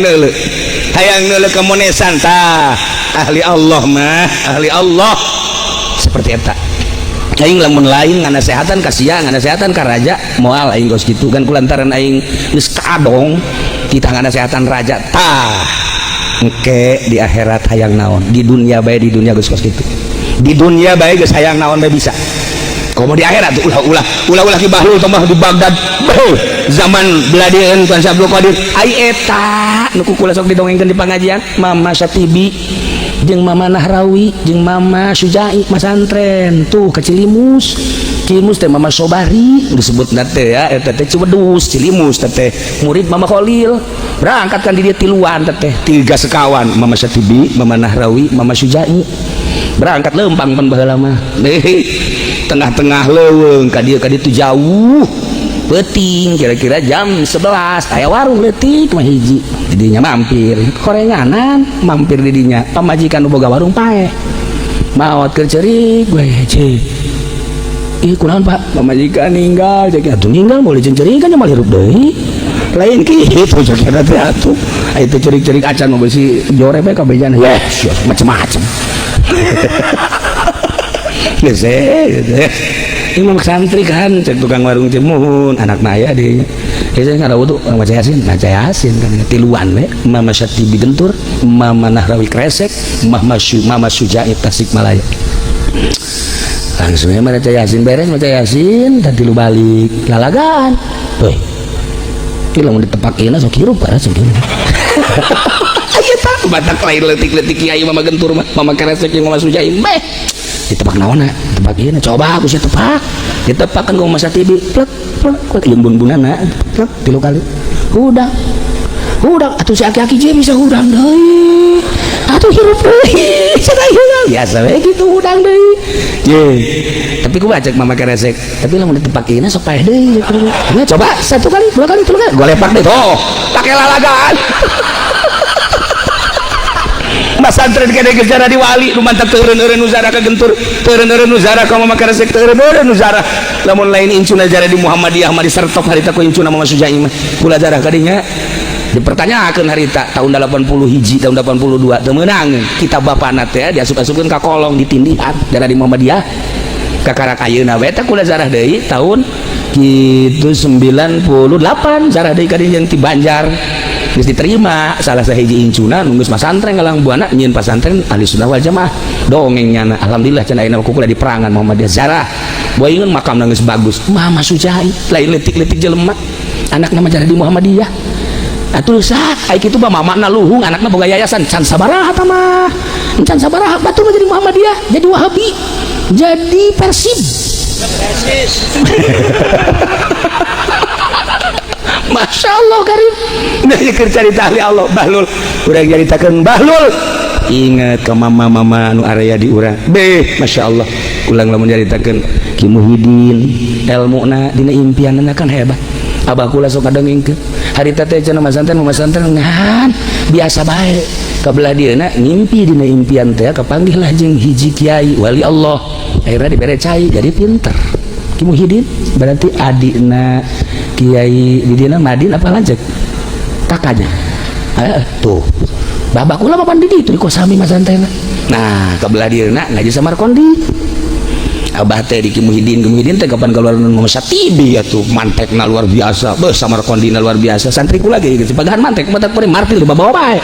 neuleuh ke monesan tah ahli Allah mah ahli Allah seperti eta. Aing lamun lain nganasehatan ka sia nganasehatan ka raja moal aing geus kitu kan kulantaran aing geus kadong kita nganasehatan raja tah engke di akhirat hayang naon di dunia bae di dunia geus kitu di dunia bae geus hayang naon bae bisa. Komo di akhirat tuh ulah ki bahlul tambah di Baghdad zaman beladeun Tuan Abdul Qadir ai eta nu kukula sok didongengkeun di pangajian Mama Syatibi jeung Mama Nahrawi jeung Mama Syujai masantren tuh ke Cilimus teh Mama Sobari disebut teh ya eta teh Ciwedus Cilimus teh murid Mama Khalil berangkat kan di dia tiluan teh 3 sekawan Mama Syatibi Mama Nahrawi Mama Syujai berangkat lempang pan baheula mah tengah-tengah leuweung ka dieu tu jauh peuting kira-kira jam 11 aya warung leutik mah hiji didinya mampir korenganan mampir didinya pamajikan nu boga warung paeh maot keur ceurik we cik ieu kunaon Pak pamajikan ninggal cek atuh ninggal boleh ceurik kan moal hirup deui lain kitu cek eta teh atuh aya teh ceurik-ceurik acan mah beusi jore bae kabejana yes macem-macem imam santri kan cek tukang warung cemuhun anak naya deh saya nggak tahu tuh baca yasin kan tiluan we Mama Syatibi Gentur Mama Nahrawi Kresek Mama Syujai Tasikmalaya langsung baca yasin beres baca yasin dan tilu balik lalagan tuh film ditepakin sok hirup kan sok hirup ayo tak batak lain letik-letik kiai Mama Gentur Mama Kresek yang Mama Syujai meh ditepak naona tepak ieu coba aku sia tepak ditepak kan ku Mama Syatibi plek jeung bun-bunana plek 3 kali udang atuh si aki-aki je bisa udang deui atuh hirup deui cenah ieu biasa we kitu udang deui ye tapi ku baca Mama Kresek tapi lamun ditepak ieu sok paeh deui coba 1 kali 2 kali 3 kali gua lepak deh toh pake lalagan masantren kene geus jara di wali lumantak teureun-eureun uzara ka Gentur teureun-eureun uzara ka Mama Kresek teureun-eureun uzara lamun lain incuna jara di Muhammadiyah mah disertok harita ku incuna Mama Syujai mah kula jara ka dinya dipertanyakan harita tahun 80 hiji tahun 82 temenang kita bapak nate diasup-asupkan ke kolong ditindihan darah di Muhammadiyah kakarak ayeuna we teh kula zarah deui tahun kitu 98 zarah deui ka dieu ti Banjar geus diterima salah sahiji incuna nunggus pasantren ngalang buana nyieun pasantren ahli sunnah wal jamaah dongengnya alhamdulillah can ayeuna kula di perangan Muhammadiyah zarah boeungeun makam geus bagus mama sujai lain letik-letik jelema anakna mah jadi di Muhammadiyah atuh sah ai kitu mah mamana luhung anakna boga yayasan can sabaraha tah mah can sabaraha batur mah jadi Muhammadiyah jadi Wahabi jadi Persib Masya Allah Karim nah keur carita ahli Allah Bahlul urang caritakeun Bahlul ingat ke mama-mama anu area di urang Masya Allah ulang lamun caritakeun Ki Muhyiddin ilmuna dina impianna kan hebat abah kula sok kadengengkeun harita teh cenah masantren ngan biasa bae kabelah dieuna ngimpi dina impian teh kapanggih lah jeung hiji kiai wali Allah akhirnya dibere cai jadi pinter Ki Muhyiddin berarti adikna Kiai didina Madin apa lanjut kakaknya tuh babak kula mah di ditu di kosami masantren nah kabelah dieuna ngaji Samarkondi abah teh di Ki Muhyiddin teh kapan keluar nomor satibi atuh mantekna luar biasa beuh Samarkondina luar biasa santri kula ge gitu pagahan mantek matak pare martir bawa bae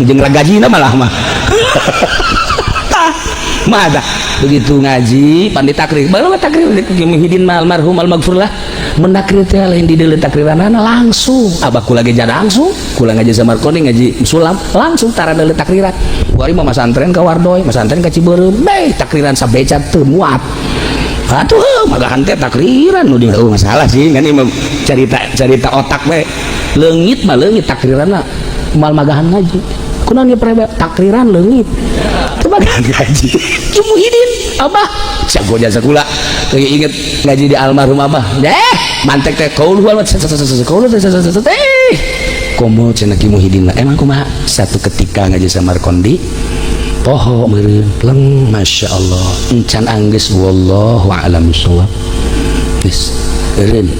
jeung gajina malah mah mada begitu ngaji pandi takrir baru takrir Ki Muhyiddin almarhum almaghfurlah mendakrir teh lain di deuleu takriranna langsung abah kula ge jada langsung kula ngaji Samarkondi ngaji sulam langsung tara deuleu takriran kuari mah masantren ka Wardoy masantren ka Ciberem takriran sabecat teu muat atuh magahan teh takriran nu dieu masalah sih ngan ieu carita otak we leungit mah leungit takriranna mal magahan ngaji kunaon ieu prebe takriran leungit teu magahan ngaji Ki Muhyiddin abah jago jasa kula teu inget ngaji di almarhum abah mantek teh kaul wal kaul teh komo cenah Ki Muhyiddin emang kumaha satu ketika ngaji Samarkondi poho meureun leng Masya Allah encan anggeus wallahu a'lam bishawab geus eureun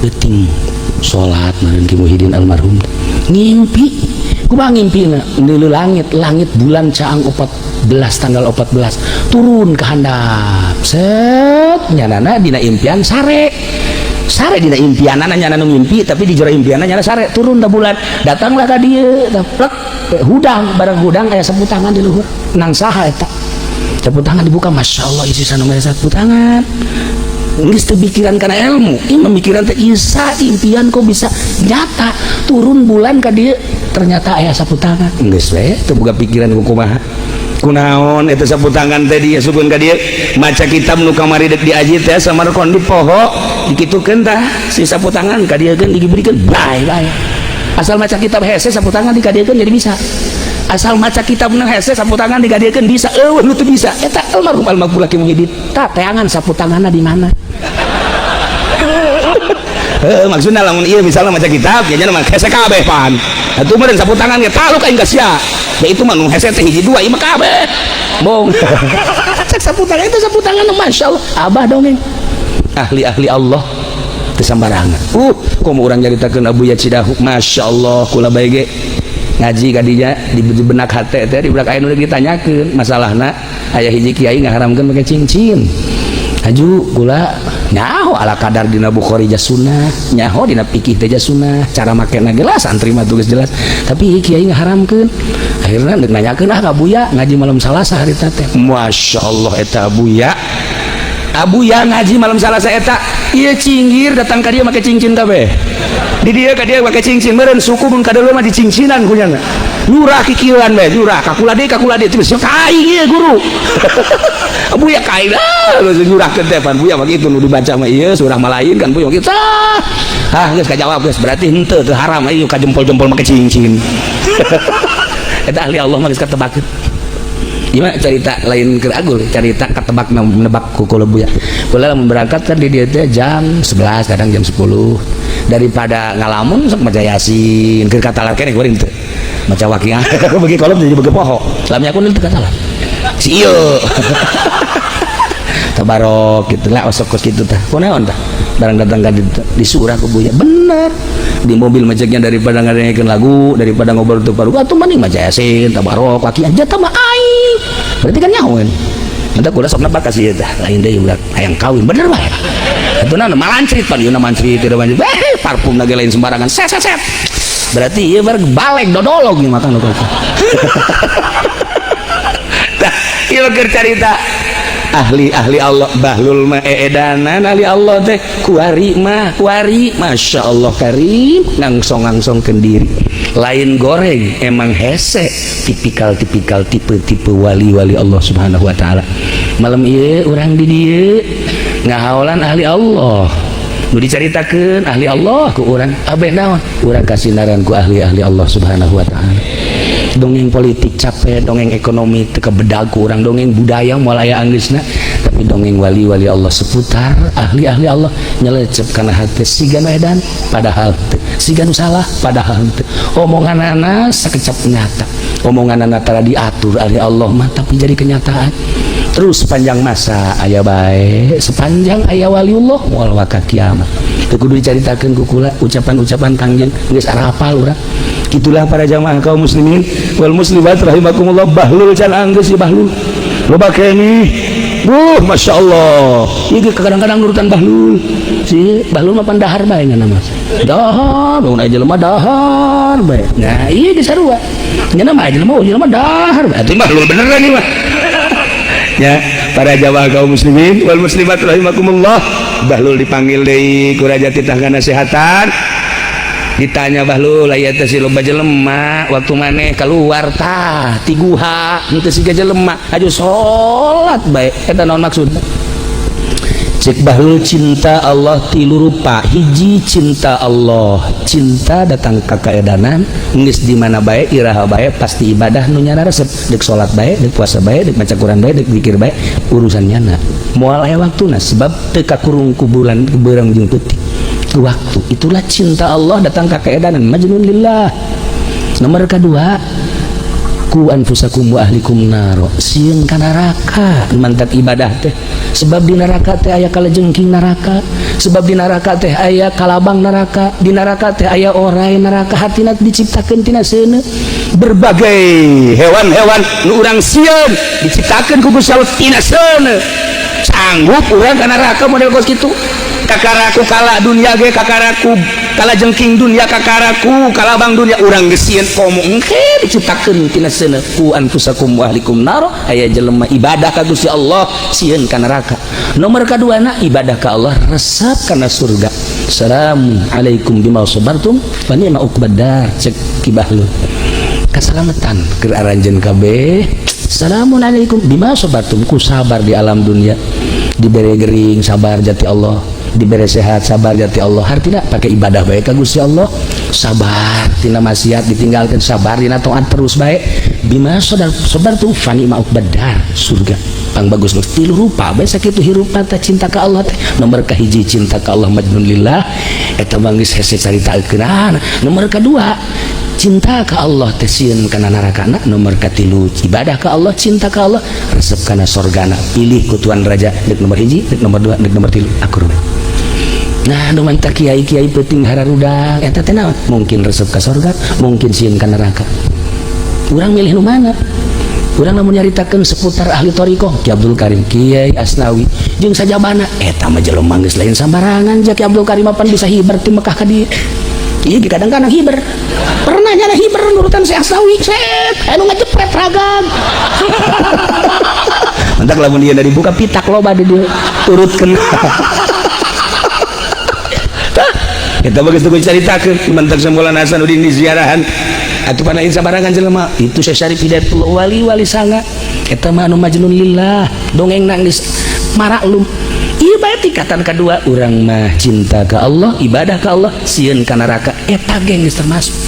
euting salat meureun Ki Muhyiddin almarhum ngimpi kumaha ngimpina deuleu langit bulan caang 14 tanggal 14 turun ke handap set nyanana dina impian sare dina impianana nyana nu ngimpi tapi di jero impianana nyana sare turun da bulan datanglah ka dieu plek hudang bareng hudang aya sapu tangan di luhur nang saha eta sapu tangan dibuka Masya Allah isi sanomaya sapu tangan geus teu pikiran kana ilmu ieu pemikiran teh isa impian kok bisa nyata turun bulan ka dieu ternyata aya sapu tangan geus we teu boga pikiran kumaha kunaon eta sapu tangan teh dia sugun ka dieu maca kitab nu kamari deuk diaji teh Samarkondi poho dikitukeun tah si sapu tangan ka dieu geun dibirikeun bae asal maca kitab hese sapu tangan dikadiekeun jadi bisa asal maca kitab nu hese sapu tangan dikadiekeun bisa eueuh nu teu bisa eta almarhum almaghfurlah Ki Muhyiddin tah teangan sapu tanganna di mana maksudnya lamun ieu misalnya maca kitab ya mah hese kabeh pan atuh meureun sapu tangan ge taluk aing ka sia ya itu mah nu hese teh hiji dua ieu mah kabeh bong cek sapu tangan itu sapu tangan Masya Allah abah dongeng ahli Allah teu sambarangan komo urang nyaritakeun Abuya Cidahu Masya Allah kula bae ge ngaji ka dinya di benak hate teh di benak aya nu ditanyakeun masalahna aya hiji kiai ngaharamkeun make cincin aju kula nyaho ala kadar dina Bukhari jah sunnah nyaho dina fikih teh jah sunnah cara makena gelas santri mah tugas jelas tapi kiai ngaharamkeun akhirna deuk nanyakeun ka Buya ngaji malam Salasa harita teh Masya Allah eta Abuya ngaji malam Salasa eta ieu cinggir datang ka dieu make cincin kabeh di dieu ka dieu make cincin meureun suku mun kadeuleum mah dicincinan kunyana nyurah kikieuan we nyurah kakula deui terus kai ieu guru Buya kai lah nyurahkeun teh pan Buya mah kitu nu dibaca mah ieu surah mah lain kan Buya kitu geus kajawab geus berarti henteu teu haram ieu ka jempol-jempol make cincin eta ahli Allah mah geus katebakeun gimana cerita lain ke agul cerita ketebak menebak kukul Buya kula lamun berangkat kan di dia teh jam 11 kadang jam 10 daripada ngalamun sok maca Yasin keur katalar keneh goreng teu maca Waqiah bagi kolom jadi bagi poho lamnya aku teu katalar si ieu tabarok gitu lah osok kos gitu tah kunaon tah barang datang ka disurah ku buya bener di mobil macetnya daripada ngadengekeun lagu daripada ngobrol teu paruh atuh mending maca yasin tabarok kaki aja tah mah aing berarti kan nyahoan entah kuda sok nebak kasih tah lain deui ulah hayang kawin bener bae atuh naon malancrit pan ieu mancrit teu mancrit parfum lagi lain sembarangan set berarti ieu bar balek dodolog ieu makan kok tah ieu keur carita ahli Allah bahlul mah edanan ahli Allah teh kuari masya Allah karim ngangsong kendiri lain goreng emang hese tipikal tipe wali Allah subhanahu wa ta'ala malam ieu urang di dieu ngahaolan ahli Allah nu dicaritakeun ahli Allah ku urang abeh naon urang kasinaran ku ahli Allah subhanahu wa ta'ala dongeng politik capek dongeng ekonomi teu bedag ku urang dongeng budaya moal aya anggeusna tapi dongeng wali Allah seputar ahli Allah nyelecep kana hate siga nu edan padahal teu siga nu salah padahal teu omonganana sakecap nyata omonganana tara diatur ahli Allah mah tapi jadi kenyataan terus sepanjang masa aya bae sepanjang aya waliullah moal waka kiamat teu kudu dicaritakeun ku kula ucapan-ucapan kangjeng geus arapal urang. Itulah para jamaah kaum muslimin wal muslimat rahimakumullah bahlul can anggeus si bahlul loba kene masya Allah ieu kadang-kadang nurutan bahlul si bahlul mah pandahar bae nya nama dahar mun aja lemah dahar bae nah ieu geus sarua nya nama aja lemah dahar bae atuh bahlul beneran ieu mah ya para jamaah kaum muslimin wal muslimat rahimakumullah bahlul dipanggil deui ku raja titah nasehatan ditanya bahlul aya teh si loba jelema waktu maneh keluar tah ti guha henteu siga jelema aju salat bae eta naon maksudna cek bahlul cinta Allah tilu rupa hiji cinta Allah cinta datang ka kaedanan geus di mana bae iraha bae pasti ibadah nu nyana resep deuk salat bae deuk puasa bae deuk maca Quran bae deuk zikir bae urusan nyana moal aya waktuna sebab teu kakurung ku bulan beurang jeung peuting waktu itulah cinta Allah datang ke keedanan majnun lillah. Nomor kedua ku anfusakum wa ahlikum naro sieun ka neraka mantap ibadah teh sebab di neraka teh aya kalajengking neraka sebab di neraka teh aya kalabang neraka di neraka teh aya orai neraka hatina diciptakeun tina seuneu berbagai hewan-hewan nu urang sieun diciptakeun ku Gusti Allah tina seuneu sanggup urang ka neraka model kos kitu kakaraku kala dunia ge kakaraku kala jengking dunia kakaraku kala bang dunia urang geus sieun komo engke diciptakeun tina seuneu ku anfusakum wa ahlikum nar aya jelema ibadah ka Gusti Allah sieun ka neraka nomor kaduana ibadah ka Allah resep kana surga assalamualaikum bima sabartum fa ni'ma uqbadar cek kibahlul kasalamatan keur aranjeun kabeh assalamualaikum bima sabartum ku sabar di alam dunia dibere gering sabar jati Allah diberi sehat sabar jati Allah artinya pakai ibadah baik ka Gusti Allah sabar tina maksiat ditinggalkan sabar dina taat terus baik bima sabar tu fani ma'uk badar surga pang bagus nu tilu rupa bae sakitu hirup teh cinta ka Allah teh nomor kahiji cinta ka Allah majnun lillah eta mah geus hese caritakeun nomor kedua cinta ka Allah teh sieun kana narakana nomor katilu ibadah ka Allah cinta ka Allah resep kana sorgana pilih ku tuan raja deuk nomor hiji deuk nomor dua deuk nomor tilu akur nah nu mantap kiai-kiai peuting hararudak eta teh naon mungkin resep ka sorga mungkin sieun ka neraka urang milih nu mana urang lamun nyaritakeun seputar ahli thariqah Ki Abdul Karim Kiai Asnawi jeung sajabana eta mah jelema geus lain sambarangan ja Ki Abdul Karim pan bisa hibar ti Mekah ka dieu iya kadang-kadang hibar pernah nyana hibar nurutan si Asnawi set anu ngajepret ragam mantap lamun ieu dari buka pitak loba di dieu turutkeun kita bagus tuh ceritakan mentak sembolan Hasanuddin di ziarahan atuh panahin sabarangan jelema itu Syekh Syarif Hidayatullah wali sanga eta mah anu majnun lillah dongeng nangis maraklum ieu bae tingkatan kedua urang mah cinta ka Allah ibadah ka Allah sieun ka neraka eta ge geus termasuk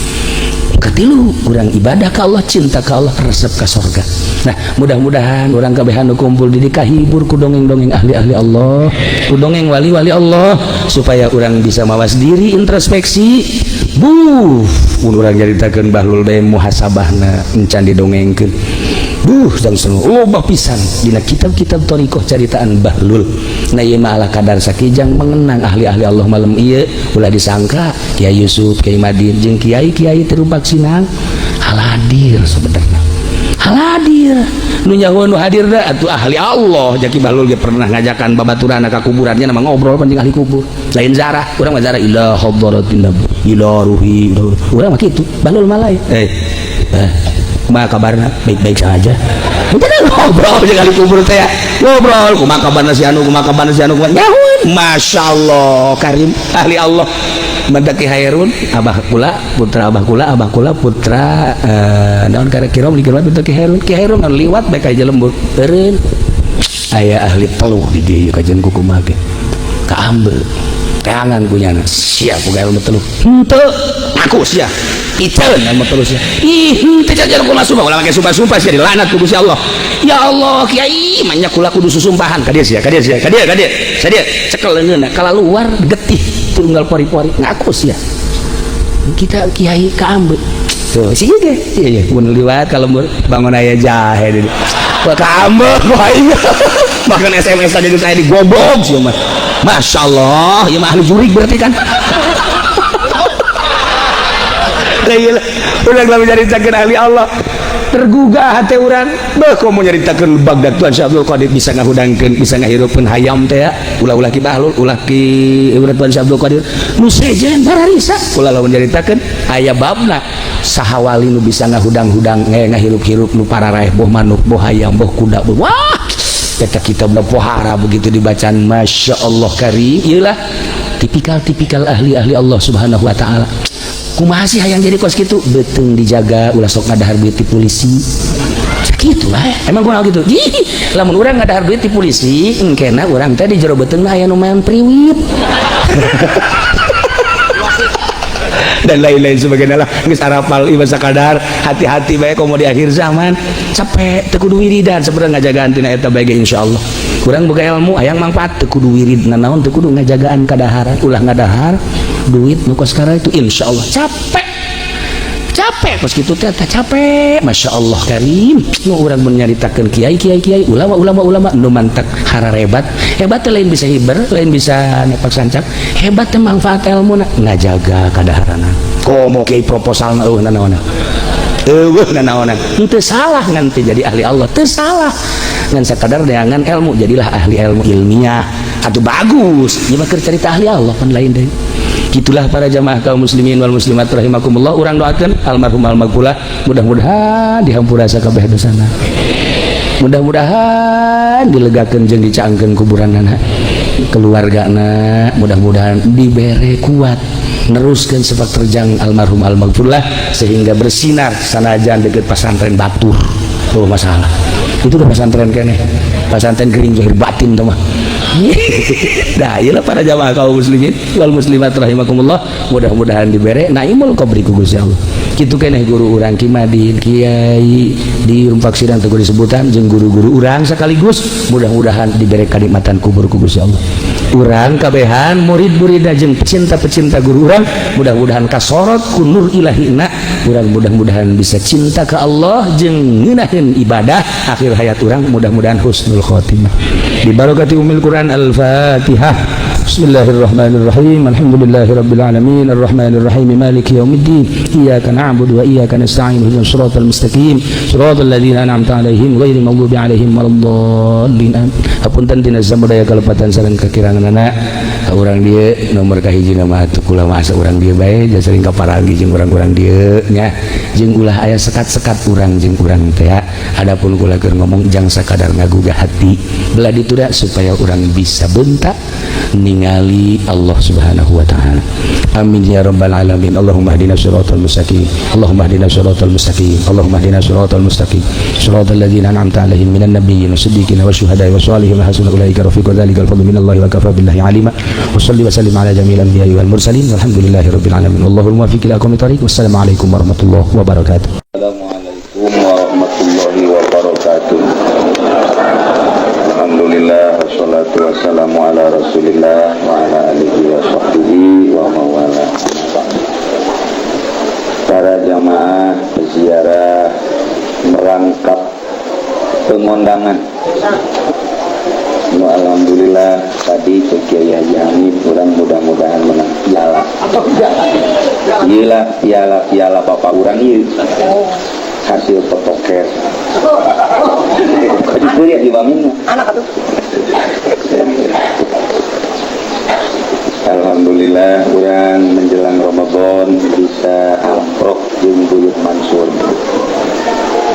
katilu urang ibadah ka Allah cinta ka Allah resep ka sorga nah mudah-mudahan urang kabeh anu kumpul di kahibur ku dongeng-dongeng ahli-ahli Allah ku dongeng wali-wali Allah supaya urang bisa mawas diri introspeksi urang nyaritakeun bahlul bae muhasabahna encan didongengkeun sang senu loba pisan dina kitab-kitab thariqah caritaan Bahlul. Nah ieu mah ala kadar sakijang mengenang ahli-ahli Allah malam ieu ulah disangka Kiai Yusuf, Kiai Madin jeung kiai-kiai terubak sinang haladir sebenarnya. Haladir nu nyaho nu hadir da atuh ahli Allah. Jaki Bahlul ge pernah ngajakan babaturanna ka kuburannya nama ngobrol pan jeung ahli kubur. Lain zarah, urang mah zarah ila hadratin nabi ila ruhi. Urang mah kitu, Bahlul mah lain. Kumaha kabarna? Baik-baik saja. Kita ngobrol jeung ahli kubur teh ya. Ngobrol kumaha kabarna si anu, kumaha kabarna si anu, nyahoeun. Masyaallah karim ahli Allah. Mendaki Hairun abah kula putra abah kula putra naon kira-kira mikir mah Ki Hairun anu liwat bae ka lembur eureun aya ahli teluh di dieu kajian kumaha ge ka ambe teangan kunyana sia boga ilmu teluh henteu aku sia piteun ilmu teluh sia ih teu jajar kula sumpah ulah make sumpah-sumpah sia dilaknat ku Gusti Allah. Ya Allah Kiai manya kula kudu susumpahan ka dieu sia sadia cekel leungeunna kala luar getih tunggal pori-pori ngaku sih ya kita Kiai kaambe tuh sih ge mun liwat kalau bangun aya jahe deui kaambe bahkan SMS aja saya digobok sih mah. Masyaallah ieu mah ahli jurig berarti kan. Udah kalau nyaritakeun ahli Allah tergugah hati urang beuh komo nyaritakeun Bagdad Tuan Syekh Abdul Qadir bisa ngahudangkeun bisa ngahirupkeun hayam teh ya ulah-ulah ki Bahlul ulah ki Tuan Syekh Abdul Qadir nu sejen bararisa ulah lamun nyaritakeun aya babna saha wali nu bisa ngahudang-hudang ngahirup-hirup nu pararaeh boh manuk boh hayam boh kuda boh wah eta kitabna pohara begitu dibacaan Masya Allah karim. Ieulah tipikal ahli-ahli Allah Subhanahu wa taala. Kumaha sih hayang jadi kos gitu beteng dijaga ulah sok ngadahar duit ti polisi sakitu lah emang kunaon gitu lamun urang ngadahar duit ti polisi engkena urang teh di jero beteng aya nu maen priwit dan lain-lain sebagainya lah geus arapal ieu sakadar hati-hati bae komo di akhir zaman capek teu kudu wiridan sabenerna ngajagaan tina eta bae ge insyaallah urang boga ilmu hayang manfaat teu kudu wirid naon teu kudu ngajagaan kadaharan ulah ngadahar duit nu kos kara itu insyaallah capek kos kitu teh capek. Masya Allah karim nu urang menyaritakeun kiai ulama nu mantak hararebat hebat lain bisa hiber lain bisa nepak sancak hebat teh manfaat ilmuna ngajaga kadaharana komo kiai proposal nanaona teu salah nganti jadi ahli Allah teu salah ngan sakadar deangan ilmu jadilah ahli ilmu ilmiah atuh bagus ieu mah keur cerita ahli Allah pan lain deui. Itulah para jamaah kaum muslimin wal muslimat rahimakumullah urang doakeun almarhum almarhumah mudah-mudahan dihampura sakabeh dosana mudah-mudahan dilegakeun jeung dicaangkeun kuburanna keluargana mudah-mudahan dibere kuat neruskeun sepak terjang almarhum almarhumah sehingga bersinar sanajan deket pesantren batur tuh masalah itu udah pesantren keneh pesantren gering zahir batin tuh mah. Nah iyalah para jamaah kaum muslimin wal muslimat rahimakumullah mudah-mudahan dibere naimul qabri ku Gusti Allah kitu keneh guru urang Ki Madin Kiai di Rumpak Sidang teu disebutan jeung guru-guru urang sekaligus mudah-mudahan dibere kanikmatan kubur ku Gusti Allah urang kabehan murid-murid jeung pecinta-pecinta guru urang mudah-mudahan kasorot ku nur ilahina urang mudah-mudahan bisa cinta ke Allah jeung ngeunaheun ibadah akhir hayat urang mudah-mudahan husnul khotimah bi barakati umil Quran Al-Fatihah. Bismillahirrahmanirrahim. Alhamdulillahirabbil alamin arrahmanir rahim maliki yaumiddin iyyaka na'budu wa iyyaka nasta'in ihdinas siratal mustaqim siratal ladzina an'amta 'alaihim ghairil maghdubi 'alaihim waladdallin. Hapunten tina samudaya kalepatan sareng kakiranganna urang dieu nomor kahijina mah atuh kula masa urang dieu bae jasering kaparangi jeung urang-urang dieu nya jeung ulah aya sekat-sekat urang jeung urang teh adapun kula keur ngomong jang sakadar ngagugah hati belah dituda supaya urang bisa bentak ningali Allah Subhanahu wa taala. Amin ya rabbal alamin. Allahumma hdina shiratal mustaqim. Allahumma hdina shiratal mustaqim. Allahumma hdina shiratal mustaqim. Shiratal ladzina an'amta 'alaihim minan nabiyyin wasiddiqin wasyuhada'i wassalihin wa hasuna ulaika rafiqa dzalikal fadlu minallahi wa kafa billahi 'alima. Wa shalli wa sallim ala jami'il anbiya'i wal mursalin walhamdulillahirabbil alamin. Wallahul muwaffiq ila aqwamit thariq. Wassalamualaikum warahmatullahi wabarakatuh. Assalamualaikum warahmatullahi wabarakatuh. Alhamdulillah wassalatu wassalamu ala rasulillah wa ala alihi wa sahbihi wa mawala. Para jamaah ziarah merangkap pengondangan. Alhamdulillah tadi Kiai Haji Hamid kurang mudah-mudahan menang piala bapak urang ieu hasil fotoker kok lihat di bamin anak atuh. Alhamdulillah kurang menjelang Ramadan bisa amprok jeung Buyut Mansur.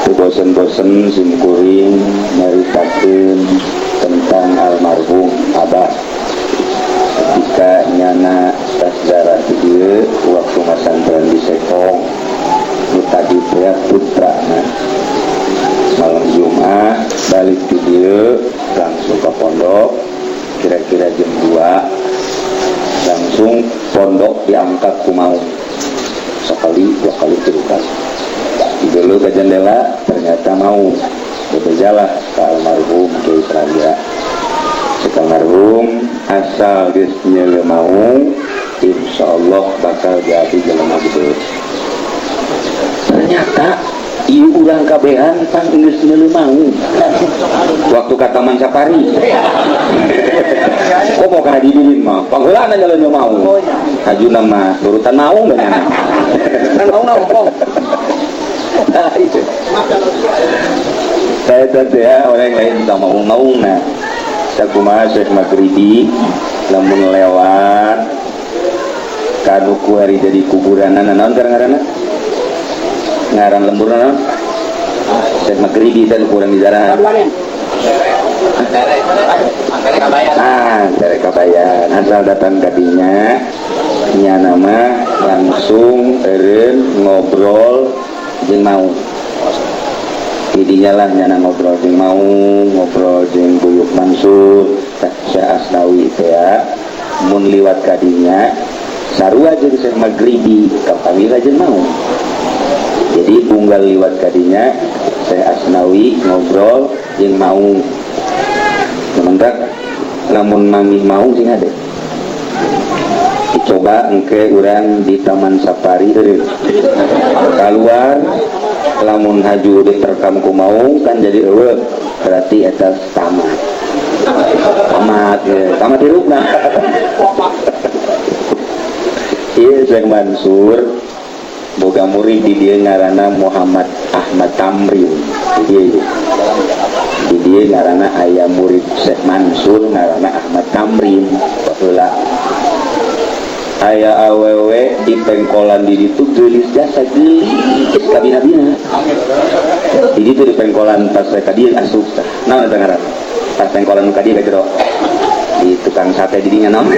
Bosen-bosen simkuring nyaritakeun tentang almarhum Abah ketika nyana tasdara dia waktu masantren di Sekong nu tadi teh putra malam Jumat balik di dia langsung ke pondok kira-kira jam 2 langsung pondok diangkat ku mau sekali 2 kali 3 kali dulu ke jendela ternyata mau berjalan ke almarhum Kiai Praja almarhum asal disnya mau insyaallah bakal jadi jelema gede. Ternyata ieu urang kabehan tang geus mau waktu ka Taman Safari kok mau kana didin mah pangheulana jalan mau hajuna mah turutan naung bener naung saya tadi ya orang lain sama naung nah sakumaha Syekh Maghribi lamun lewat kanu ku hari jadi kuburan naon ngaranna ngaran lembur naon Syekh Maghribi dan kurang di daerah dari Kabayan asal datang kadinya nya nama langsung eureun ngobrol jeung mau didinya lah nyana ngobrol jeung mau ngobrol jeung Buyut Mansur Syekh Asnawi teh ya mun liwat kadinya sarua jeung Syekh Maghribi kapamila jeung mau jadi unggal liwat kadinya Syekh Asnawi ngobrol jeung mau sementara lamun mami mau sing ade dicoba engke urang di Taman Safari keluar lamun haju diterkam ku mau kan jadi eueuh berarti eta tamat hirupna ieu Syekh Mansur boga murid di dieu ngaranna Muhammad Ahmad Tamrin di dieu ngaranna aya murid Syekh Mansur ngaranna Ahmad Tamrin baheula aya awewe di pengkolan di ditu geulis jasa geulis kabina-bina di ditu di pengkolan pas ka dieu asup naon eta ngaran pas pengkolan ka dieu gitu di tukang sate di dinya naon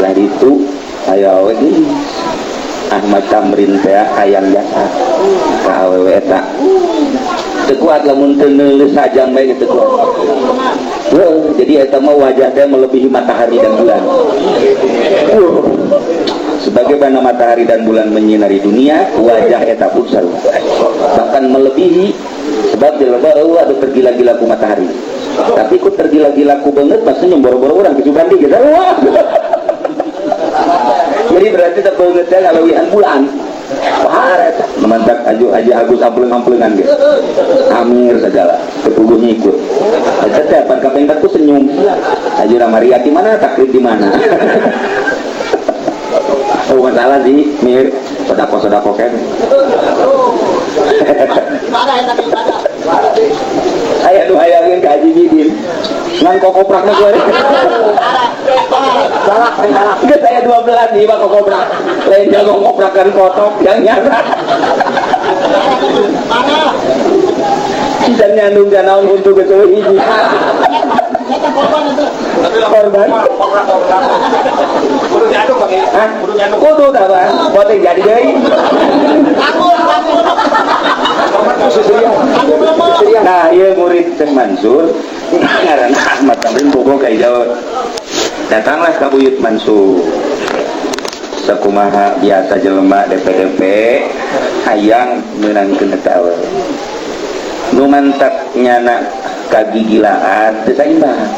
lah ditu aya awewe geulis Ahmad Tamrin teh hayang jasa ka awewe eta teu kuat lamun teu neuleus sajam bae teu kuat. Jadi eta mah wajah teh melebihi matahari dan bulan. Sebagaimana matahari dan bulan menyinari dunia, wajah eta pun sarua. Bahkan melebihi sebab jelema ada tergila-gila ku matahari. Tapi ku tergila-gila ku banget maksudnya boro-boro urang kecuban di sarua. Jadi berarti teh banget teh ngalawian bulan. Paharet memantak Haji Agus ampleung-ampleungan ge. Amir segala, ketuguhnya ikut. Eta pan kapengkat ku senyum. Haji Ramaria di mana, taklid di mana. Oh masalah sih, mir sedako kan. Aya nu hayangkeun ka Haji Bidin. Ngan kokoprakna gue. Salah. Geus aya 12 di bak kokoprak. Lain jago ngoprakan kotok yang nyara. Dan nyandung naon untuk ketua hiji. Korban. Kudu nyandung pakai. Hah? Kudu nyandung. Kudu tah Bang. Bote jadi deui. Nah, ieu murid Syekh Mansur ngaranna Ahmad Tamrin bogo ka Jawa. Datanglah ka Buyut Mansur. Sakumaha biasa jelema DPDP hayang meunangkeun eta awal. Nu mantap nyana kagigilaan teu saimbang.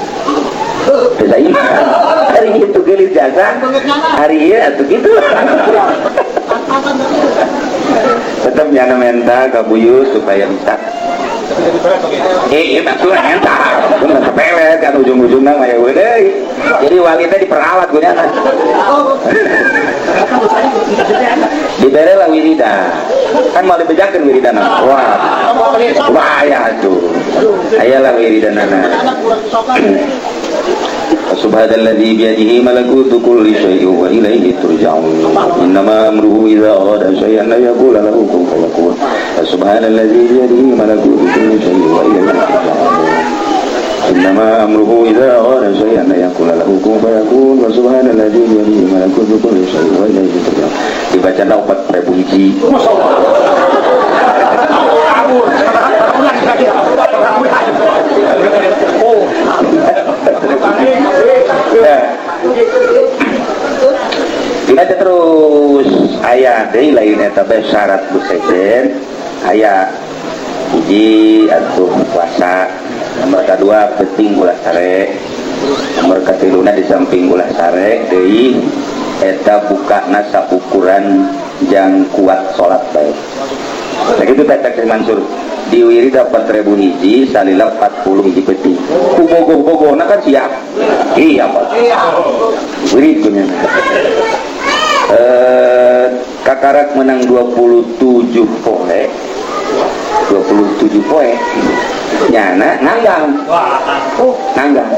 Hari itu geulis jasa. Hari ieu atuh kitu. Tetap nyana menta ka Buyut supaya bisa maksudnya entah nggak sepele kan ujung-ujungnya mah ya udah jadi wali teh diperalat gue kan dibere lah wiridan kan mau dibejakan wiridan wah ya tuh ayalah wiridan anak Subhanalladzi biyadihi malakutu kulli syai'in wa ilaihi turja'un. Innama amruhu idza arada syai'an an yaqula lahu kun fayakun. Subhanalladzi biyadihi malakutu kulli syai'in wa ilaihi turja'un. Innama amruhu idza arada syai'an an yaqula lahu kun fayakun. Wa subhanalladzi biyadihi malakutu kulli syai'in wa ilaihi turja'un. Dibaca 4.000 hiji. Dibaca terus ayat deui lain eta teh syarat besejen aya hiji atuh puasa, nomor kedua penting ulah sare, nomor katiluna di samping ulah sare deui eta bukana saukuran jang kuat salat bae. Begitu Cak Mansur di wirid 4.000 hiji salila 40 hiji peti ku bogoh-bogohna kan siap iya Pak wirid punya kakarak menang 27 poe nyana nganggang nganggang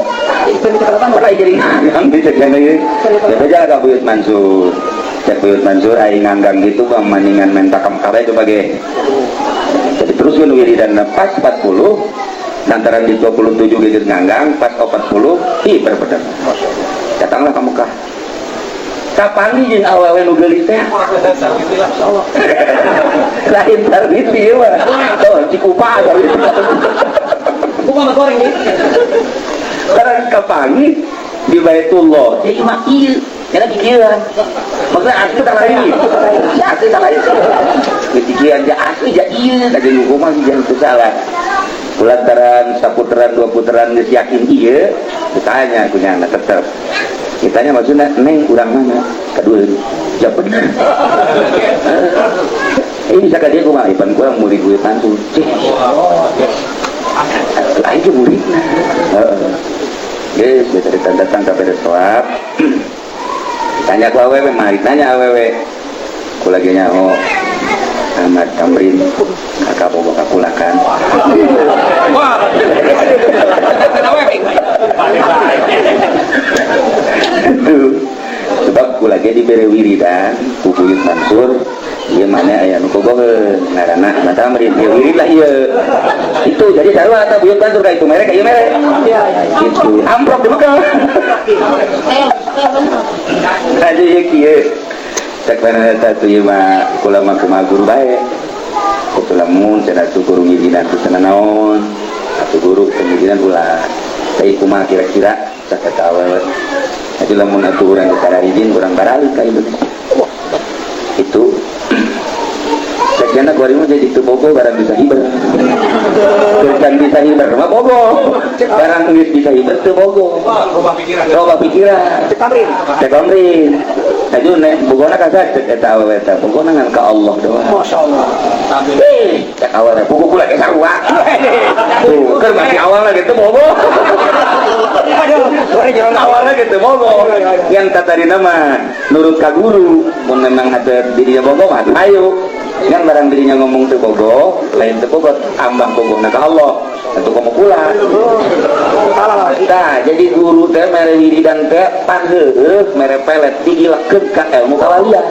pernah jadi nganggang bisa jadi ya ka Buyut Mansur Cek Buyut Mansur aing nganggang gitu bang maningan mentakam kabeh coba ge jadi terus kan wiridan pas 40 lantaran di 27 geger nganggang pas 40 ih berbeda datanglah ke Mekah kapan izin awewe nu geulis teh lain tarbiti ya mah tuh cikupa tarbiti kupa mah goreng nih sekarang kapangi di Baitullah jadi mah ieu karena pikiran maksudnya asli tak lain asli tak lain pikiran ja asli ja ieu tadi hukuman jangan salah lantaran saputaran dua putaran geus yakin ieu ditanya punya anak tetep ditanya maksudnya neng urang mana kedua ya bener ini bisa dia kumaha ipan kurang murid gue Mansur lain ke muridna yes bisa datang kepada soab tanya ku awewe mari tanya awewe ku lagi nyaho Ahmad Tamrin kakak bobo kakulakan sebab ku lagi diberi wiridan ku Buyut Mansur ieu mana aya nu bogoheun ngaranna Ahmad Tamrin ieu wirid lah ieu itu jadi sarua eta Buyut Mansur ka itu merek ieu merek itu amplop di Mekah aja ieu kieu cek kana eta tu ieu mah kula mah kumaha guru bae kudu lamun cenah tu guru ngijinan tu cenah naon atuh guru pengijinan ulah teh kumaha kira-kira cek eta awewe jadi lamun atuh urang cara izin urang baralik ka ieu itu sekian aku hari jadi itu bogo barang bisa hiber bukan bisa hiber mah bogo barang bisa hiber itu bogo coba pikiran cek kamrin aja nek bogona kasar cek eta awewe eta bogona ngan ka Allah doang masyaallah cek awewe buku kula ke sarua tuh keur masih awal lagi teh bogo aduh awalnya gitu bogo yang tadi nama nurut ka guru mun memang ada dirinya bogo mah ayo yang barang dirinya ngomong teu bogo lain teu bogo ambang bogona ka Allah untuk kamu pula nah jadi guru teh mere wiridan teh pan heueuh mere pelet digilekeun ka ilmu kawalian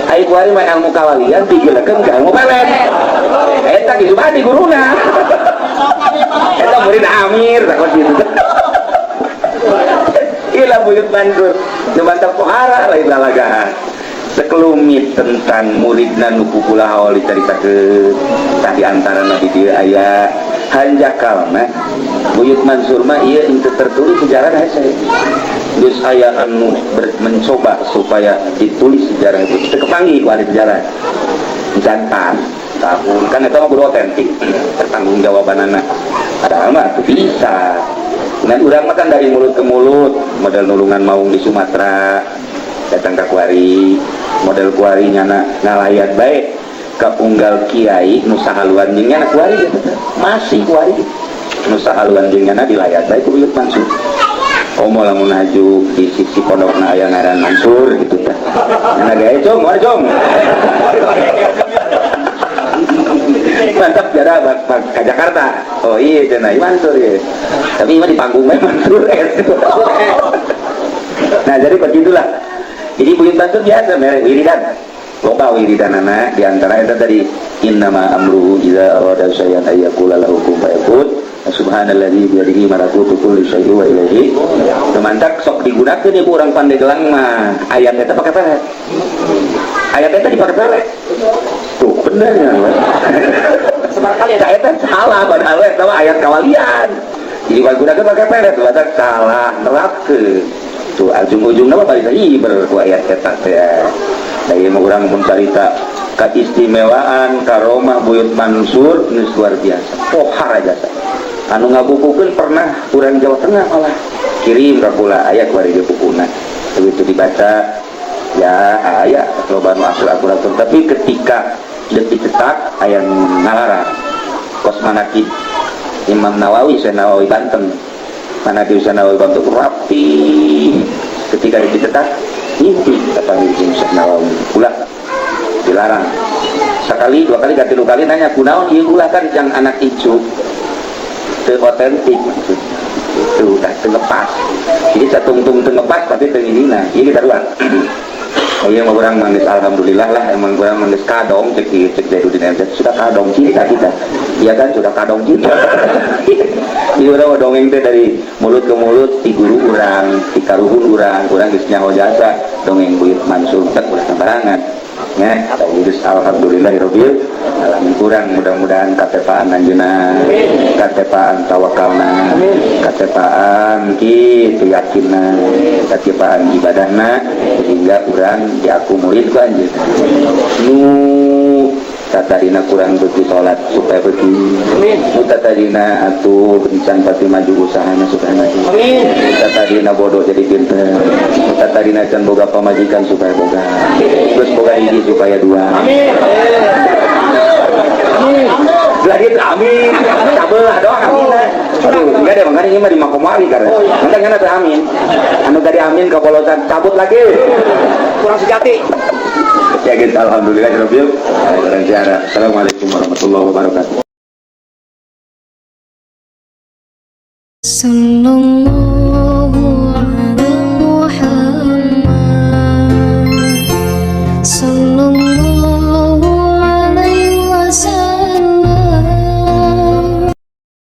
ai kuari mah ilmu kawalian digilekeun ka ilmu pelet eta kitu mah di guruna eta murid Amir takut gitu ilah Buyut Mansur nyebantap pohara lain lalagahan sekelumit tentang muridna nu kukula hawa dicaritakeun tah di antara nabi dia aya hanjakalna Buyut Mansur mah ieu henteu tertulis sejarah hese geus aya anu mencoba supaya ditulis sejarah itu teu kepanggih ku ahli sejarah jantan tahun kan eta mah kudu otentik pertanggung jawabanana padahal mah teu bisa dan urang mah kan dari mulut ke mulut model nulungan maung di Sumatera datang ke kuari model kuari nyana ngalayat baik ke unggal kiai nu sahaluan jeung nya kuari masih kuari nu sahaluan jeung nya dilayat bae ku Buyut Mansur. Omo lamun haju di sisi pondokna aya ngaran Mansur gitu tah. Nya gaya jom, mari jom. Mantap jara ke Jakarta. Oh iya cenah Mansur ya. Tapi mah di panggungnya Mansur. Nah jadi begitulah. Jadi Buyut Mansur biasa merek wiridan. Loba wiridan anak di antara itu tadi innama amruhu idza arada syai'an ay yaqula lahu kun fayakun. Subhanalladzi biyadihi malakutu kulli syai'in wa ilaihi. Temantak sok digunakeun ieu urang Pandeglang mah ayat eta pakai pelet. Ayat eta dipakai pelet. Tuh bener ya. Sebarkali ada ayat salah padahal eta mah ayat kawalian. Jadi kalau gunakeun pakai pelet badak salah nerapkeun. Tuh ujung-ujungna mah bari hiber ku ayat eta teh. Da ieu mah urang mun carita keistimewaan karomah Buyut Mansur geus luar biasa. Pohar aja sa. Anu ngabukukeun pernah urang Jawa Tengah malah kirim ka kula aya kuari di bukuna. Begitu dibaca ya aya loba nu akur-akur tapi ketika dicetak aya ngalarang kos manakib Imam Nawawi Syekh Nawawi Banten. Manakib Syekh Nawawi Banten rapi ketika dicetak mimpi kata Syekh Nawawi ulah dilarang sekali dua kali ganti kali nanya kunaon ieu ulah kan jang anak icu teu otentik itu udah terlepas jadi satung-tung terlepas tapi tengilina ini kita ruang iya mah urang mangis alhamdulillah lah emang urang mangis kadong cek Zainuddin MZ sudah kadong cinta kita iya kan sudah kadong cinta ini urang dongeng teh dari mulut ke mulut di guru urang di karuhun urang geus nyaho jasa dongeng Buyut Mansur tak ulah sembarangan ya terus alhamdulillahirabbil alamin kurang mudah-mudahan katepaan anjeunna katepaan tawakalna katepaan kitu yakinna katepaan ibadahna sehingga urang diakumulir ku anjeun nu tatadina kurang beuki salat supaya beuki nu tatadina atuh bencan pati maju usahana supaya maju tatadina bodoh jadi pinter tatadina can boga pamajikan supaya boga terus boga hiji supaya dua amin Beladi amin cabelah doang amin aduh enggak ada makanya ini mah di makomari karena nanti ngana teh amin anu tadi amin kapolosan cabut lagi kurang sejati ya gitu alhamdulillah rabbil alamin. Assalamualaikum warahmatullahi wabarakatuh. Sallallahu